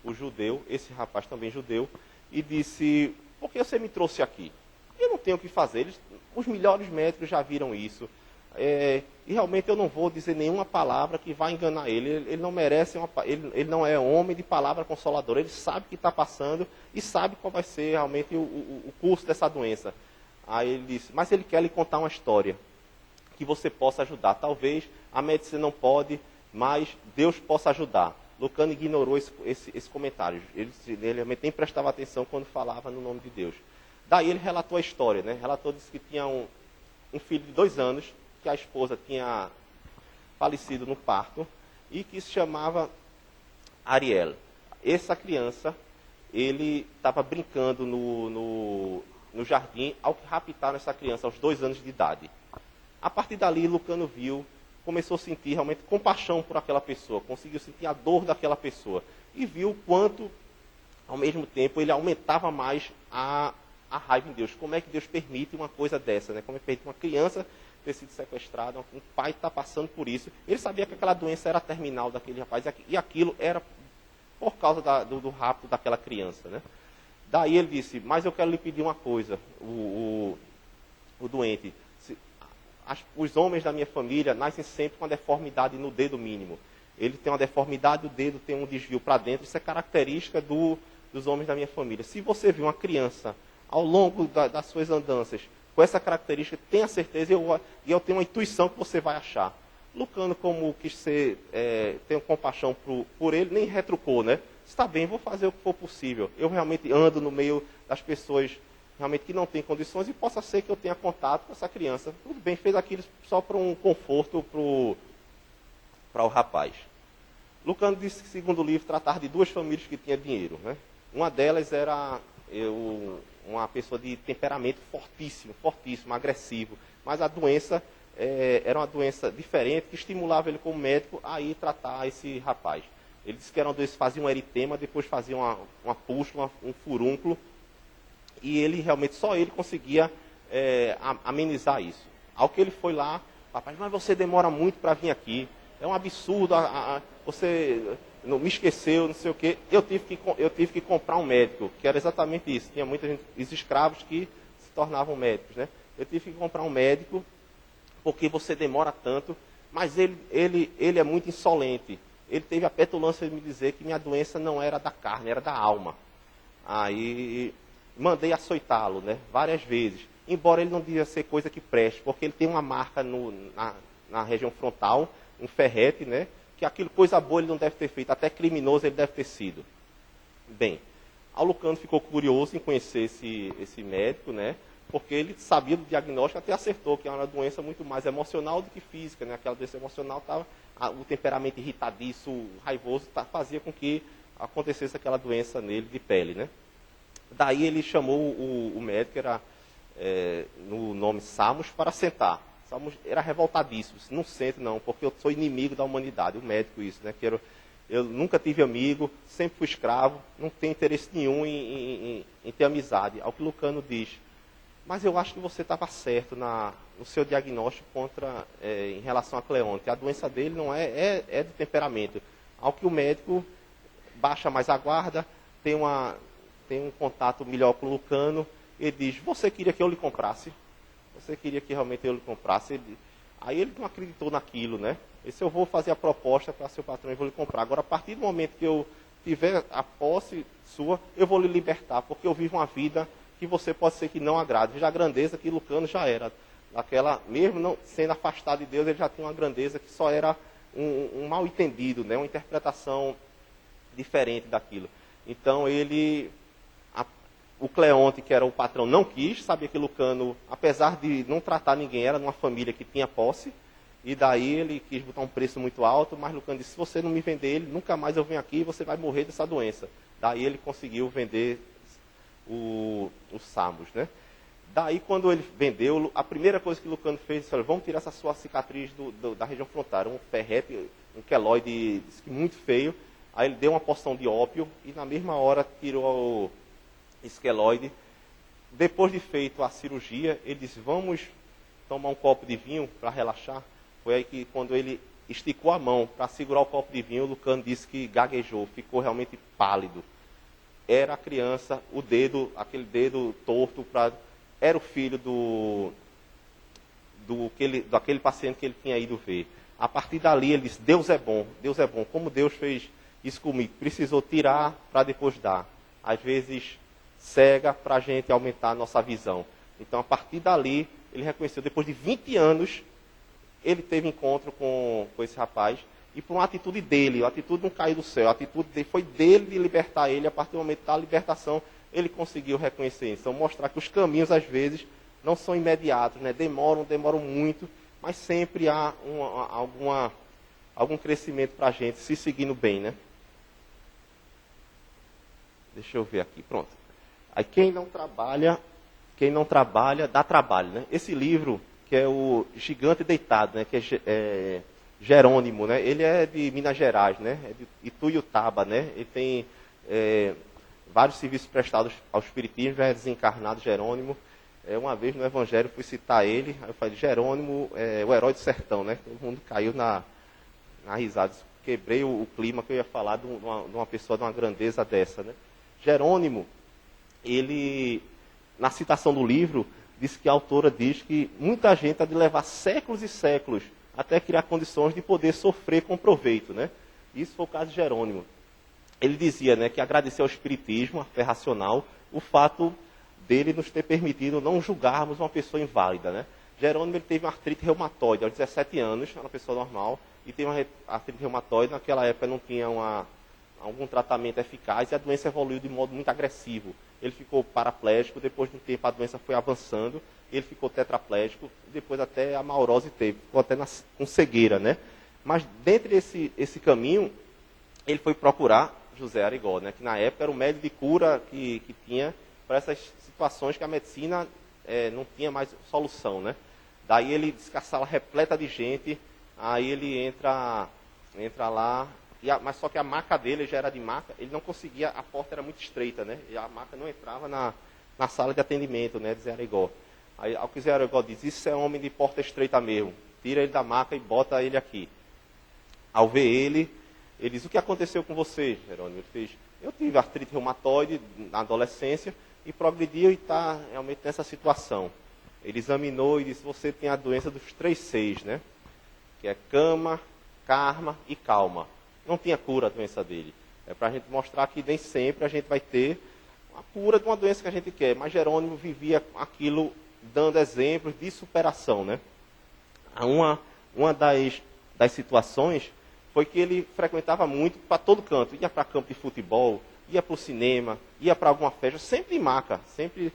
o judeu, esse rapaz também judeu, e disse, por que você me trouxe aqui? Eu não tenho o que fazer, os melhores médicos já viram isso. E realmente eu não vou dizer nenhuma palavra que vai enganar ele. Ele não merece, ele não é homem de palavra consoladora. Ele sabe o que está passando e sabe qual vai ser realmente o curso dessa doença. Aí ele disse, mas ele quer lhe contar uma história que você possa ajudar. Talvez a medicina não pode, mas Deus possa ajudar. Lucano ignorou esse comentário. Ele realmente nem prestava atenção quando falava no nome de Deus. Daí ele relatou a história, né? Relatou, disse que tinha um filho de 2 anos, que a esposa tinha falecido no parto, e que se chamava Ariel. Essa criança, ele estava brincando no jardim, ao que raptaram essa criança aos 2 anos de idade. A partir dali, Lucano viu, começou a sentir realmente compaixão por aquela pessoa, conseguiu sentir a dor daquela pessoa, e viu o quanto, ao mesmo tempo, ele aumentava mais a raiva em Deus. Como é que Deus permite uma coisa dessa, né? Como é que permite uma criança ter sido sequestrada, um pai está passando por isso. Ele sabia que aquela doença era terminal daquele rapaz, e aquilo era por causa do rapto daquela criança, né? Daí ele disse, mas eu quero lhe pedir uma coisa, o doente. Os homens da minha família nascem sempre com a deformidade no dedo mínimo. Ele tem uma deformidade, o dedo tem um desvio para dentro, isso é característica dos homens da minha família. Se você viu uma criança ao longo das suas andanças com essa característica, tenha certeza, e eu tenho uma intuição que você vai achar. Lucano, como quis ser, tenho compaixão por ele, nem retrucou, né? Está bem, vou fazer o que for possível. Eu realmente ando no meio das pessoas realmente que não têm condições, e possa ser que eu tenha contato com essa criança. Tudo bem, fez aquilo só para um conforto para o rapaz. Lucano disse que, segundo o livro, tratava de 2 famílias que tinham dinheiro, né? Uma delas era uma pessoa de temperamento fortíssimo, agressivo, mas a doença era uma doença diferente, que estimulava ele como médico a ir tratar esse rapaz. Ele disse que eram 2, faziam um eritema, depois faziam uma pústula, um furúnculo, e ele realmente, só ele conseguia amenizar isso. Ao que ele foi lá, rapaz, mas você demora muito para vir aqui, é um absurdo, você não, me esqueceu, não sei o quê. Eu tive que comprar um médico, que era exatamente isso. Tinha muita gente, os escravos que se tornavam médicos, né? Eu tive que comprar um médico, porque você demora tanto, mas ele é muito insolente. Ele teve a petulância de me dizer que minha doença não era da carne, era da alma. Aí mandei açoitá-lo, né, várias vezes, embora ele não devia ser coisa que preste, porque ele tem uma marca na região frontal, um ferrete, né, que aquilo, coisa boa, ele não deve ter feito, até criminoso ele deve ter sido. Bem, Lucano ficou curioso em conhecer esse médico, né, porque ele sabia do diagnóstico, até acertou que é uma doença muito mais emocional do que física, né, aquela doença emocional, o temperamento irritadiço, raivoso, fazia com que acontecesse aquela doença nele de pele, né. Daí ele chamou o médico, era no nome Samos, para sentar. Samos era revoltadíssimo, disse, não sente não, porque eu sou inimigo da humanidade, o médico isso, né? Que eu nunca tive amigo, sempre fui escravo, não tenho interesse nenhum em ter amizade. Ao que Lucano diz, mas eu acho que você estava certo no seu diagnóstico em relação a Cleonte. A doença dele não é de temperamento. Ao que o médico baixa mais a guarda, tem um contato melhor com o Lucano, ele diz, você queria que eu lhe comprasse? Você queria que realmente eu lhe comprasse? Aí ele não acreditou naquilo, né? Ele disse, eu vou fazer a proposta para seu patrão e vou lhe comprar. Agora, a partir do momento que eu tiver a posse sua, eu vou lhe libertar, porque eu vivo uma vida que você pode ser que não agrade. Veja a grandeza que Lucano já era. Mesmo não sendo afastado de Deus, ele já tinha uma grandeza que só era um mal entendido, né? Uma interpretação diferente daquilo. Então, o Cleonte, que era o patrão, não quis, sabia que Lucano, apesar de não tratar ninguém, era numa família que tinha posse, e daí ele quis botar um preço muito alto, mas Lucano disse, se você não me vender ele, nunca mais eu venho aqui e você vai morrer dessa doença. Daí ele conseguiu vender o Samos, né? Daí, quando ele vendeu, a primeira coisa que Lucano fez, disse, vamos tirar essa sua cicatriz da região frontal, um ferrete, um queloide muito feio. Aí ele deu uma porção de ópio e na mesma hora tirou esse queloide. Depois de feito a cirurgia, ele disse, vamos tomar um copo de vinho para relaxar. Foi aí que, quando ele esticou a mão para segurar o copo de vinho, o Lucano disse que gaguejou, ficou realmente pálido. era a criança, o dedo, aquele dedo torto, era o filho daquele paciente que ele tinha ido ver. A partir dali ele disse, Deus é bom, como Deus fez isso comigo, precisou tirar para depois dar. Às vezes cega para a gente aumentar a nossa visão. Então a partir dali ele reconheceu, depois de 20 anos, ele teve encontro com esse rapaz, e por uma atitude dele, a atitude não caiu do céu, a atitude foi dele de libertar ele, a partir do momento da libertação, ele conseguiu reconhecer isso. Então mostrar que os caminhos, às vezes, não são imediatos, né? Demoram muito, mas sempre há algum crescimento para a gente, se seguindo bem, né? Deixa eu ver aqui, pronto. Aí quem não trabalha, dá trabalho, né? Esse livro, que é o Gigante Deitado, né? Que é Jerônimo, né? Ele é de Minas Gerais, né? É de Ituiutaba, né? Ele tem vários serviços prestados ao Espiritismo, já é desencarnado Jerônimo. Uma vez no Evangelho fui citar ele, aí eu falei, Jerônimo é o herói do sertão, né? Todo mundo caiu na risada. Quebrei o clima que eu ia falar de uma pessoa de uma grandeza dessa, né? Jerônimo, ele, na citação do livro, diz que a autora diz que muita gente há de levar séculos e séculos até criar condições de poder sofrer com proveito, né? Isso foi o caso de Jerônimo. Ele dizia, né, que agradecer ao Espiritismo, a fé racional, o fato dele nos ter permitido não julgarmos uma pessoa inválida, né? Jerônimo ele teve uma artrite reumatoide aos 17 anos, era uma pessoa normal, e teve uma artrite reumatoide, naquela época não tinha algum tratamento eficaz, e a doença evoluiu de modo muito agressivo. Ele ficou paraplégico, depois de um tempo a doença foi avançando, ele ficou tetraplégico, depois até a maurose teve, ficou até com cegueira, né? Mas dentro desse caminho, ele foi procurar José Arigó, né? Que na época era o médico de cura que tinha para essas situações que a medicina não tinha mais solução, né? Daí ele diz que a sala repleta de gente, aí ele entra lá, mas só que a maca dele já era de maca, ele não conseguia, a porta era muito estreita, né? E a maca não entrava na sala de atendimento, né, de Zé Arigó. Aí, ao que Zé Arigó diz, isso é homem de porta estreita mesmo, tira ele da maca e bota ele aqui. Ao ver ele diz, o que aconteceu com você, Jerônimo? Ele fez, eu tive artrite reumatoide na adolescência e progrediu e está realmente nessa situação. Ele examinou e disse, você tem a doença dos 3 Cs, né? Que é cama, karma e calma. Não tinha cura a doença dele. É para a gente mostrar que nem sempre a gente vai ter a cura de uma doença que a gente quer. Mas Jerônimo vivia aquilo dando exemplos de superação, né? Uma das situações foi que ele frequentava muito para todo canto. Ia para campo de futebol, ia para o cinema, ia para alguma festa, sempre em maca. Sempre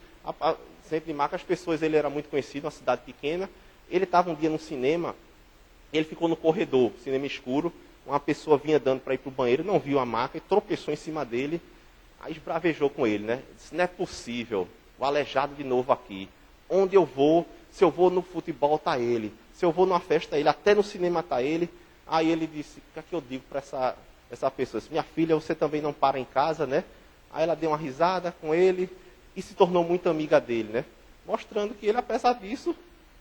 em maca. As pessoas, ele era muito conhecido, uma cidade pequena. Ele estava um dia no cinema, ele ficou no corredor, cinema escuro. Uma pessoa vinha dando para ir para o banheiro, não viu a maca e tropeçou em cima dele. Aí esbravejou com ele, né? Disse, não é possível, o aleijado de novo aqui. Onde eu vou, se eu vou no futebol, está ele. Se eu vou numa festa, ele. Até no cinema está ele. Aí ele disse, o que é que eu digo para essa pessoa? Disse, minha filha, você também não para em casa, né? Aí ela deu uma risada com ele e se tornou muito amiga dele, né? Mostrando que ele, apesar disso,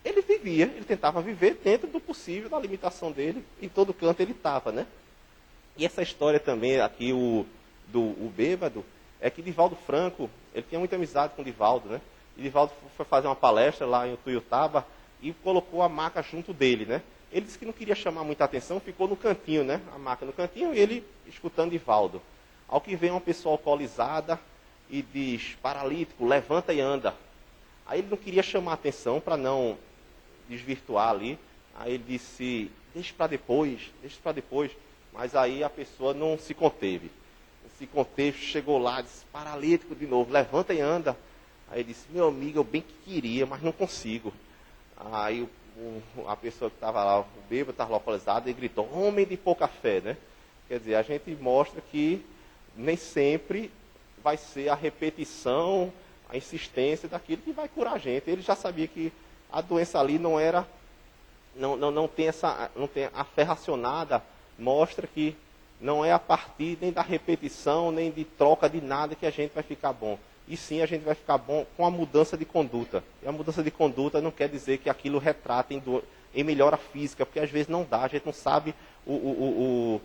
ele vivia, ele tentava viver dentro do possível, da limitação dele, em todo canto ele estava, né? E essa história também, aqui, o bêbado, é que Divaldo Franco, ele tinha muita amizade com Divaldo, né? E Divaldo foi fazer uma palestra lá em Ituiutaba e colocou a maca junto dele, né? Ele disse que não queria chamar muita atenção, ficou no cantinho, né? A maca no cantinho e ele escutando Divaldo. Ao que vem uma pessoa alcoolizada e diz, paralítico, levanta e anda. Aí ele não queria chamar atenção para não desvirtuar ali. Aí ele disse, deixa para depois. Mas aí a pessoa não se conteve. Chegou lá, disse, paralítico de novo, levanta e anda. Aí ele disse, meu amigo, eu bem que queria, mas não consigo. Aí a pessoa que estava lá, o bêbado, estava localizado, e gritou, homem de pouca fé, né? Quer dizer, a gente mostra que nem sempre vai ser a repetição, a insistência daquilo que vai curar a gente. Ele já sabia que a doença ali não tem a fé racionada, mostra que não é a partir nem da repetição, nem de troca de nada que a gente vai ficar bom. E sim, a gente vai ficar bom com a mudança de conduta. E a mudança de conduta não quer dizer que aquilo retrata em melhora física, porque às vezes não dá, a gente não sabe o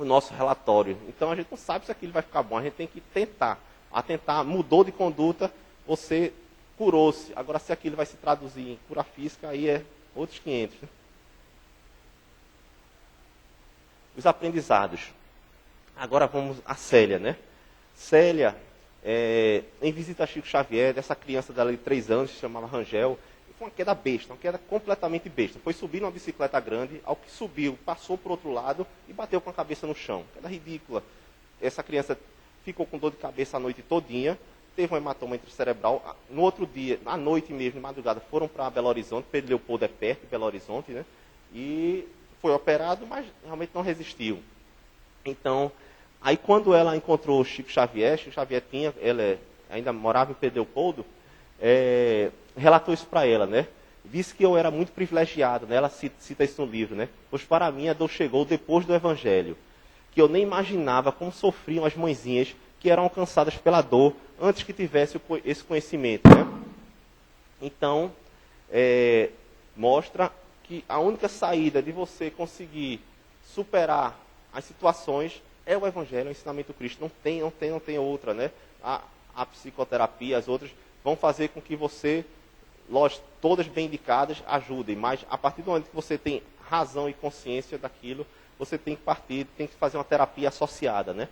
o nosso relatório. Então a gente não sabe se aquilo vai ficar bom, a gente tem que tentar. A tentar, mudou de conduta, você curou-se. Agora se aquilo vai se traduzir em cura física, aí é outros 500. Né? Os aprendizados. Agora vamos a Célia, né? Célia, em visita a Chico Xavier, dessa criança dela de 3 anos, se chamava Rangel, foi uma queda besta, uma queda completamente besta. Foi subir numa bicicleta grande, ao que subiu, passou para o outro lado e bateu com a cabeça no chão. Queda ridícula. Essa criança ficou com dor de cabeça a noite todinha, teve um hematoma intracerebral. No outro dia, à noite mesmo, de madrugada, foram para Belo Horizonte, Pedro Leopoldo é perto de Belo Horizonte, né? E foi operado, mas realmente não resistiu. Então, aí quando ela encontrou o Chico Xavier ela ainda morava em Pedro Leopoldo, relatou isso para ela, né? Disse que eu era muito privilegiado, né? Ela cita isso no livro, né? Pois para mim a dor chegou depois do Evangelho, que eu nem imaginava como sofriam as mãezinhas que eram alcançadas pela dor antes que tivesse esse conhecimento, né? Então, mostra que a única saída de você conseguir superar as situações é o Evangelho, o ensinamento do Cristo. Não tem outra, né? A psicoterapia, as outras vão fazer com que você, lógico, todas bem indicadas, ajudem, mas a partir do momento que você tem razão e consciência daquilo, você tem que partir, tem que fazer uma terapia associada, né?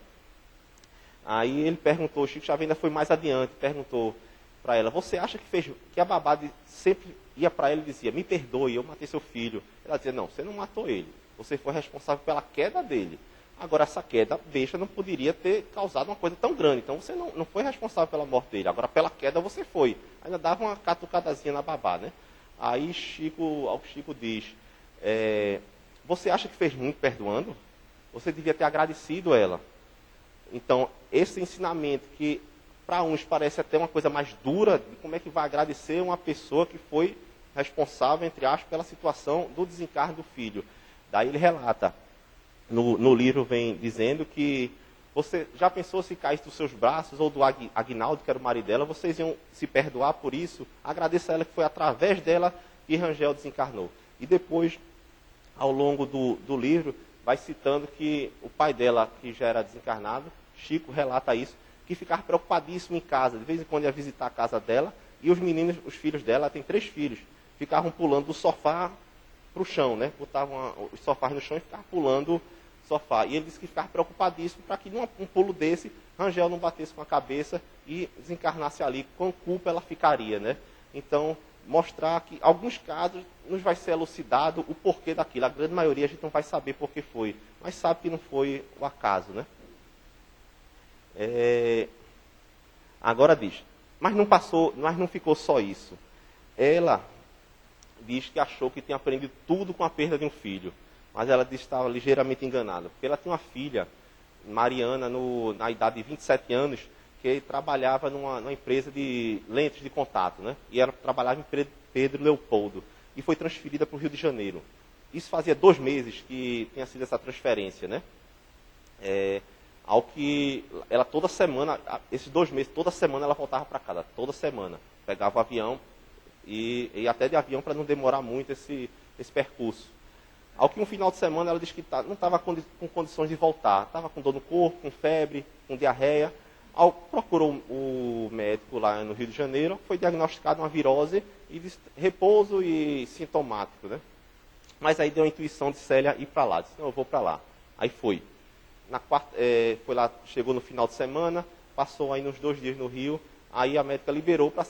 Aí ele perguntou, Chico Xavier ainda foi mais adiante, perguntou para ela, você acha que a babá sempre ia para ela e dizia, me perdoe, eu matei seu filho. Ela dizia, não, você não matou ele, você foi responsável pela queda dele. Agora, essa queda besta não poderia ter causado uma coisa tão grande. Então, você não foi responsável pela morte dele. Agora, pela queda, você foi. Ainda dava uma catucadazinha na babá, né? Aí, o Chico diz, você acha que fez muito perdoando? Você devia ter agradecido ela. Então, esse ensinamento que, para uns, parece até uma coisa mais dura, de como é que vai agradecer uma pessoa que foi responsável, entre aspas, pela situação do desencarne do filho. Daí ele relata. No livro vem dizendo que você já pensou se caísse dos seus braços, ou do Aguinaldo, que era o marido dela, vocês iam se perdoar por isso? Agradeça a ela que foi através dela que Rangel desencarnou. E depois, ao longo do livro, vai citando que o pai dela, que já era desencarnado, Chico relata isso, que ficava preocupadíssimo em casa. De vez em quando ia visitar a casa dela, e os meninos, os filhos dela, ela tem 3 filhos, ficavam pulando do sofá para o chão, né? Botavam os sofás no chão e ficavam pulando sofá. E ele disse que ficava preocupadíssimo para que num pulo desse, Rangel não batesse com a cabeça e desencarnasse ali. Com culpa ela ficaria, né? Então, mostrar que, em alguns casos, nos vai ser elucidado o porquê daquilo. A grande maioria a gente não vai saber por que foi, mas sabe que não foi o acaso, né? Agora diz, mas não ficou só isso. Ela diz que achou que tinha aprendido tudo com a perda de um filho. Mas ela disse que estava ligeiramente enganada, porque ela tinha uma filha, Mariana, na idade de 27 anos, que trabalhava numa empresa de lentes de contato, né? E ela trabalhava em Pedro Leopoldo, e foi transferida para o Rio de Janeiro. Isso fazia 2 meses que tinha sido essa transferência, né? Ao que ela toda semana, esses 2 meses, toda semana ela voltava para casa, toda semana. Pegava o avião, e até de avião para não demorar muito esse percurso. Ao que um final de semana ela disse que não estava com condições de voltar. Estava com dor no corpo, com febre, com diarreia. Procurou o médico lá no Rio de Janeiro, foi diagnosticado uma virose e disse repouso e sintomático, né? Mas aí deu a intuição de Célia ir para lá. Disse, não, eu vou para lá. Aí foi. Foi lá, chegou no final de semana, passou aí uns 2 dias no Rio. Aí a médica liberou para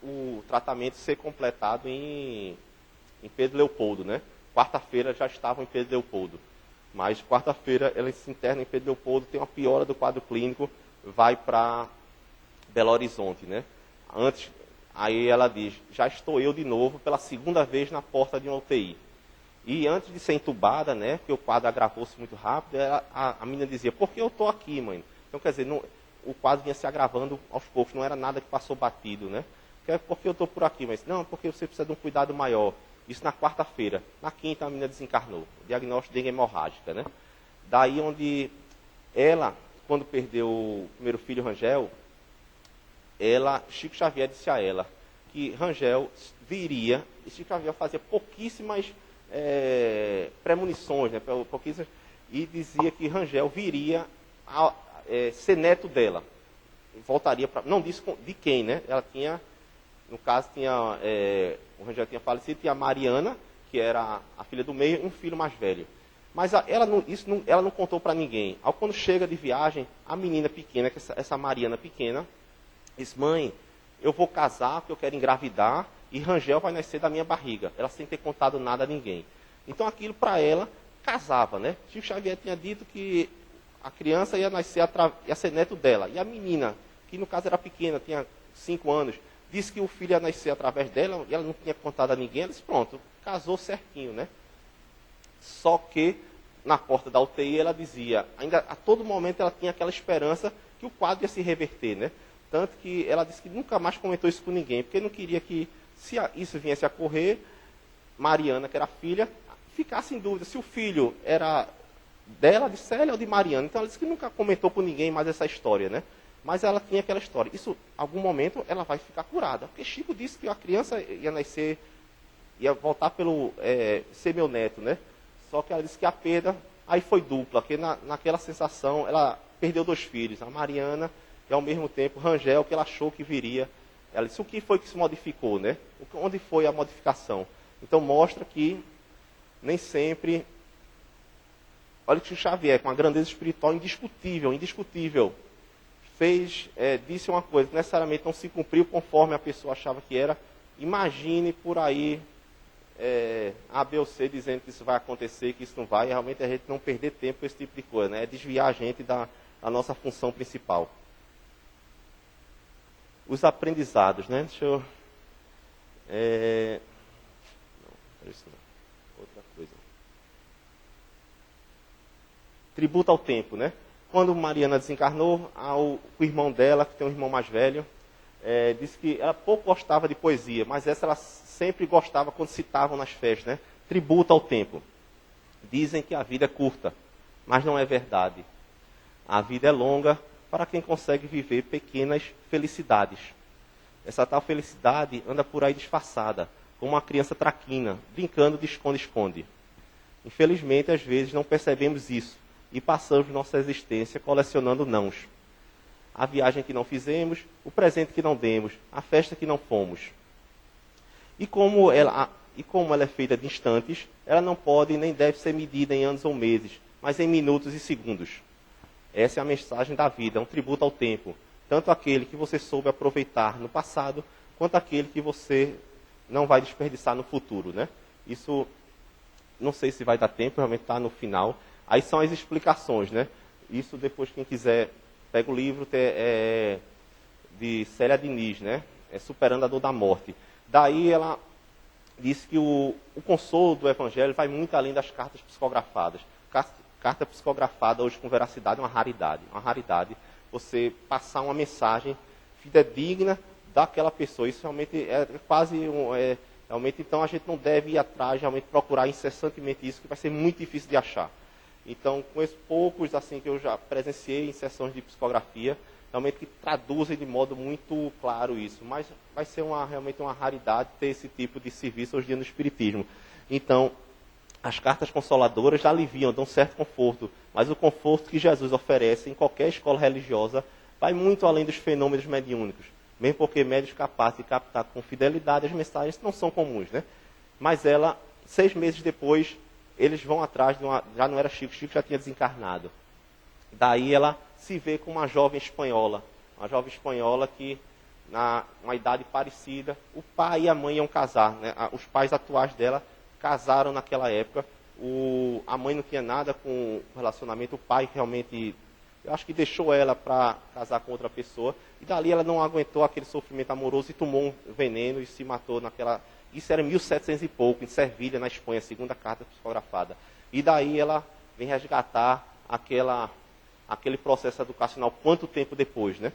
o tratamento ser completado em Pedro Leopoldo, né? Quarta-feira já estavam em Pedro Leopoldo. Mas quarta-feira ela se interna em Pedro Leopoldo, tem uma piora do quadro clínico, vai para Belo Horizonte, né? Aí ela diz, já estou eu de novo pela 2ª vez na porta de uma UTI. E antes de ser entubada, né, porque o quadro agravou-se muito rápido, a menina dizia, por que eu estou aqui, mãe? Então, quer dizer, o quadro vinha se agravando aos poucos, não era nada que passou batido, né? Por que eu estou por aqui? Mas, não, porque você precisa de um cuidado maior. Isso na quarta-feira. Na quinta, a menina desencarnou. Diagnóstico de dengue hemorrágica, né? Daí onde ela, quando perdeu o primeiro filho, Rangel, Chico Xavier disse a ela que Rangel viria, e Chico Xavier fazia pouquíssimas premonições, né? e dizia que Rangel viria a ser neto dela. Voltaria para... Não disse de quem, né? Ela tinha... No caso, o Rangel tinha falecido, tinha a Mariana, que era a filha do meio, e um filho mais velho. Mas ela não contou para ninguém. Ao quando chega de viagem, a menina pequena, essa Mariana pequena, diz: mãe, eu vou casar porque eu quero engravidar e Rangel vai nascer da minha barriga. Ela sem ter contado nada a ninguém. Então aquilo para ela casava, né? Chico Xavier tinha dito que a criança ia nascer, ia ser neto dela. E a menina, que no caso era pequena, tinha 5 anos, disse que o filho ia nascer através dela e ela não tinha contado a ninguém. Ela disse: pronto, casou certinho, né? Só que na porta da UTI ela dizia, ainda a todo momento ela tinha aquela esperança que o quadro ia se reverter, né? Tanto que ela disse que nunca mais comentou isso com ninguém, porque não queria que, se isso viesse a ocorrer, Mariana, que era a filha, ficasse em dúvida se o filho era dela, de Célia ou de Mariana. Então ela disse que nunca comentou com ninguém mais essa história, né? Mas ela tinha aquela história. Isso, em algum momento, ela vai ficar curada. Porque Chico disse que a criança ia nascer, ia voltar pelo ser meu neto, né? Só que ela disse que a perda aí foi dupla, porque naquela sensação ela perdeu 2 filhos, a Mariana e ao mesmo tempo Rangel, que ela achou que viria. Ela disse: o que foi que se modificou, né? Onde foi a modificação? Então mostra que nem sempre... Olha que o Xavier, com uma grandeza espiritual indiscutível, disse uma coisa que necessariamente não se cumpriu conforme a pessoa achava que era. Imagine por aí A, B ou C dizendo que isso vai acontecer, que isso não vai, e realmente a gente não perder tempo com esse tipo de coisa, né? É desviar a gente da nossa função principal. Os aprendizados, né? Deixa eu... Não, isso não. Outra coisa. Tributo ao tempo, né? Quando Mariana desencarnou, o irmão dela, que tem um irmão mais velho, disse que ela pouco gostava de poesia, mas essa ela sempre gostava quando citavam nas festas, né? Tributo ao tempo. Dizem que a vida é curta, mas não é verdade. A vida é longa para quem consegue viver pequenas felicidades. Essa tal felicidade anda por aí disfarçada, como uma criança traquina, brincando de esconde-esconde. Infelizmente, às vezes não percebemos isso e passamos nossa existência colecionando nãos. A viagem que não fizemos, o presente que não demos, a festa que não fomos. E como ela é feita de instantes, ela não pode nem deve ser medida em anos ou meses, mas em minutos e segundos. Essa é a mensagem da vida, é um tributo ao tempo. Tanto aquele que você soube aproveitar no passado, quanto aquele que você não vai desperdiçar no futuro, né? Isso, não sei se vai dar tempo, realmente está no final. Aí são as explicações, né? Isso depois, quem quiser, pega o livro de Célia Diniz, né? Superando a Dor da Morte. Daí ela diz que o consolo do Evangelho vai muito além das cartas psicografadas. Carta psicografada hoje com veracidade é uma raridade. Uma raridade você passar uma mensagem fidedigna daquela pessoa. Isso realmente é quase realmente, então a gente não deve ir atrás, realmente procurar incessantemente isso, que vai ser muito difícil de achar. Então, com esses poucos assim que eu já presenciei em sessões de psicografia, realmente que traduzem de modo muito claro isso. Mas vai ser realmente uma raridade ter esse tipo de serviço hoje em dia no Espiritismo. Então, as cartas consoladoras já aliviam, dão certo conforto, mas o conforto que Jesus oferece em qualquer escola religiosa vai muito além dos fenômenos mediúnicos, mesmo porque médios capazes de captar com fidelidade as mensagens não são comuns, né? Mas 6 meses depois, eles vão atrás, já não era Chico já tinha desencarnado. Daí ela se vê com uma jovem espanhola que, uma idade parecida, o pai e a mãe iam casar, né? Os pais atuais dela casaram naquela época. A mãe não tinha nada com o relacionamento, o pai realmente, eu acho que deixou ela para casar com outra pessoa, e dali ela não aguentou aquele sofrimento amoroso e tomou um veneno e se matou naquela... Isso era em 1700 e pouco, em Servilha, na Espanha, segunda carta psicografada. E daí ela vem resgatar aquele processo educacional quanto tempo depois, né?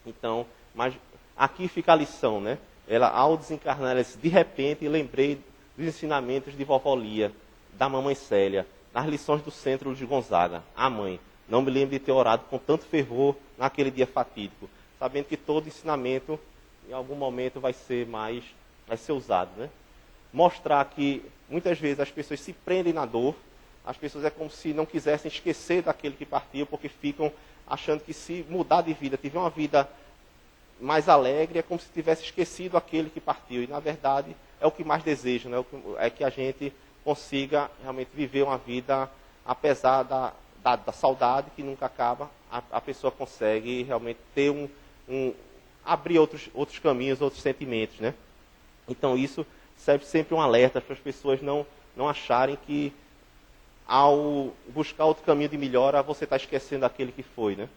Então, mas aqui fica a lição, né? Ela, ao desencarnar, ela disse: de repente lembrei dos ensinamentos de vovó Lia, da mamãe Célia, nas lições do centro de Gonzaga. A mãe, não me lembro de ter orado com tanto fervor naquele dia fatídico, sabendo que todo ensinamento, em algum momento, vai ser usado, né? Mostrar que, muitas vezes, as pessoas se prendem na dor, as pessoas é como se não quisessem esquecer daquele que partiu, porque ficam achando que se mudar de vida, tiver uma vida mais alegre, é como se tivesse esquecido aquele que partiu. E, na verdade, é o que mais deseja, né? É que a gente consiga realmente viver uma vida, apesar da saudade que nunca acaba, a pessoa consegue realmente ter abrir outros caminhos, outros sentimentos, né? Então, isso serve sempre um alerta para as pessoas não acharem que, ao buscar outro caminho de melhora, você está esquecendo aquele que foi, né?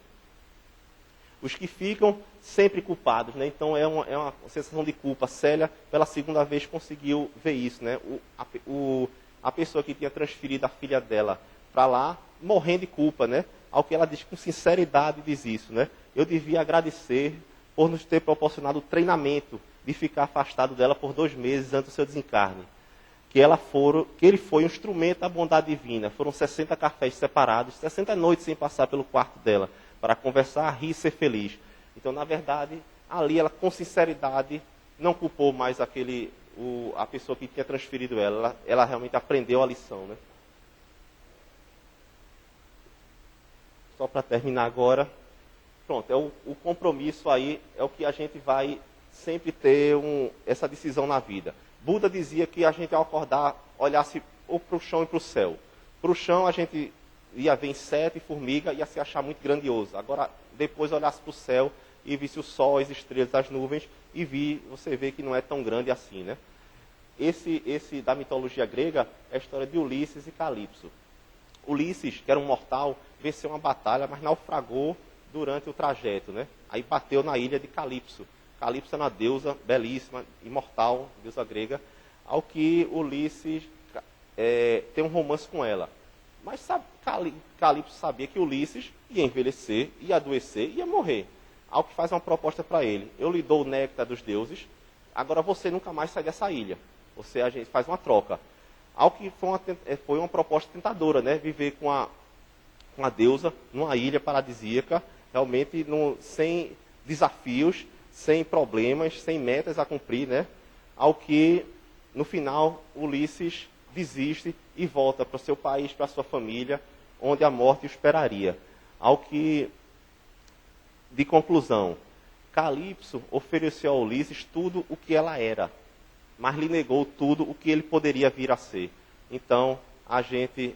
Os que ficam sempre culpados, né? Então é uma sensação de culpa. Célia, pela segunda vez, conseguiu ver isso, né? A pessoa que tinha transferido a filha dela para lá, morrendo de culpa, né? Ao que ela diz com sinceridade, diz isso, né? Eu devia agradecer por nos ter proporcionado o treinamento de ficar afastado dela por 2 meses antes do seu desencarne. Que ele foi um instrumento da bondade divina. Foram 60 cafés separados, 60 noites sem passar pelo quarto dela, para conversar, rir e ser feliz. Então, na verdade, ali ela, com sinceridade, não culpou mais a pessoa que tinha transferido ela. Ela realmente aprendeu a lição, né? Só para terminar agora. Pronto, o compromisso aí é o que a gente vai sempre ter essa decisão na vida. Buda dizia que a gente, ao acordar, olhasse ou para o chão e para o céu. Para o chão, a gente ia ver inseto e formiga, ia se achar muito grandioso. Agora, depois olhasse para o céu e visse o sol, as estrelas, as nuvens, e você vê que não é tão grande assim, né? Esse da mitologia grega é a história de Ulisses e Calipso. Ulisses, que era um mortal, venceu uma batalha, mas naufragou durante o trajeto, né? Aí bateu na ilha de Calipso. Calipso é uma deusa belíssima, imortal, deusa grega, ao que Ulisses tem um romance com ela. Mas Calipso sabia que Ulisses ia envelhecer, ia adoecer, ia morrer. Ao que faz uma proposta para ele. Eu lhe dou o néctar dos deuses, agora você nunca mais sai dessa ilha. A gente faz uma troca. Ao que foi uma proposta tentadora, né? Viver com a deusa numa ilha paradisíaca, realmente sem desafios, sem problemas, sem metas a cumprir, né? Ao que, no final, Ulisses desiste e volta para o seu país, para a sua família, onde a morte o esperaria. Ao que, de conclusão, Calipso ofereceu a Ulisses tudo o que ela era, mas lhe negou tudo o que ele poderia vir a ser. Então, a gente,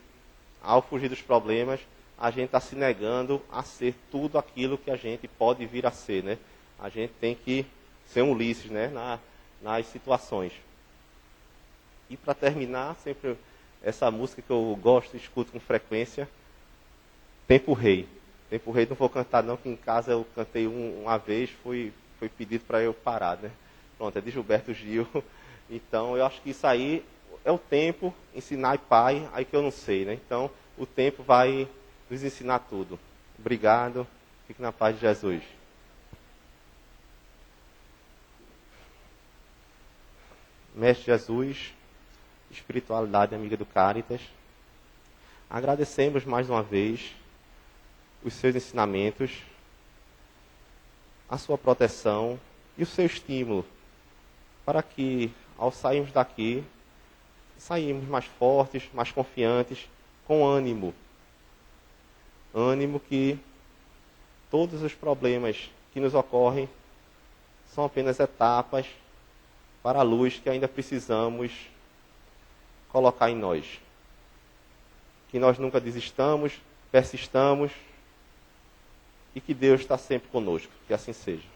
ao fugir dos problemas, a gente está se negando a ser tudo aquilo que a gente pode vir a ser, né? A gente tem que ser um Ulisses, né? Nas situações. E para terminar, sempre essa música que eu gosto e escuto com frequência, Tempo Rei. Tempo Rei não vou cantar não, que em casa eu cantei uma vez, foi pedido para eu parar, né? Pronto, é de Gilberto Gil. Então, eu acho que isso aí é o tempo, ensinar e pai, aí que eu não sei, né? Então, o tempo vai nos ensinar tudo. Obrigado, fique na paz de Jesus. Mestre Jesus, espiritualidade amiga do Cáritas, agradecemos mais uma vez os seus ensinamentos, a sua proteção e o seu estímulo, para que, ao sairmos daqui, saímos mais fortes, mais confiantes, com ânimo. Ânimo que todos os problemas que nos ocorrem são apenas etapas para a luz que ainda precisamos colocar em nós. Que nós nunca desistamos, persistamos e que Deus está sempre conosco. Que assim seja.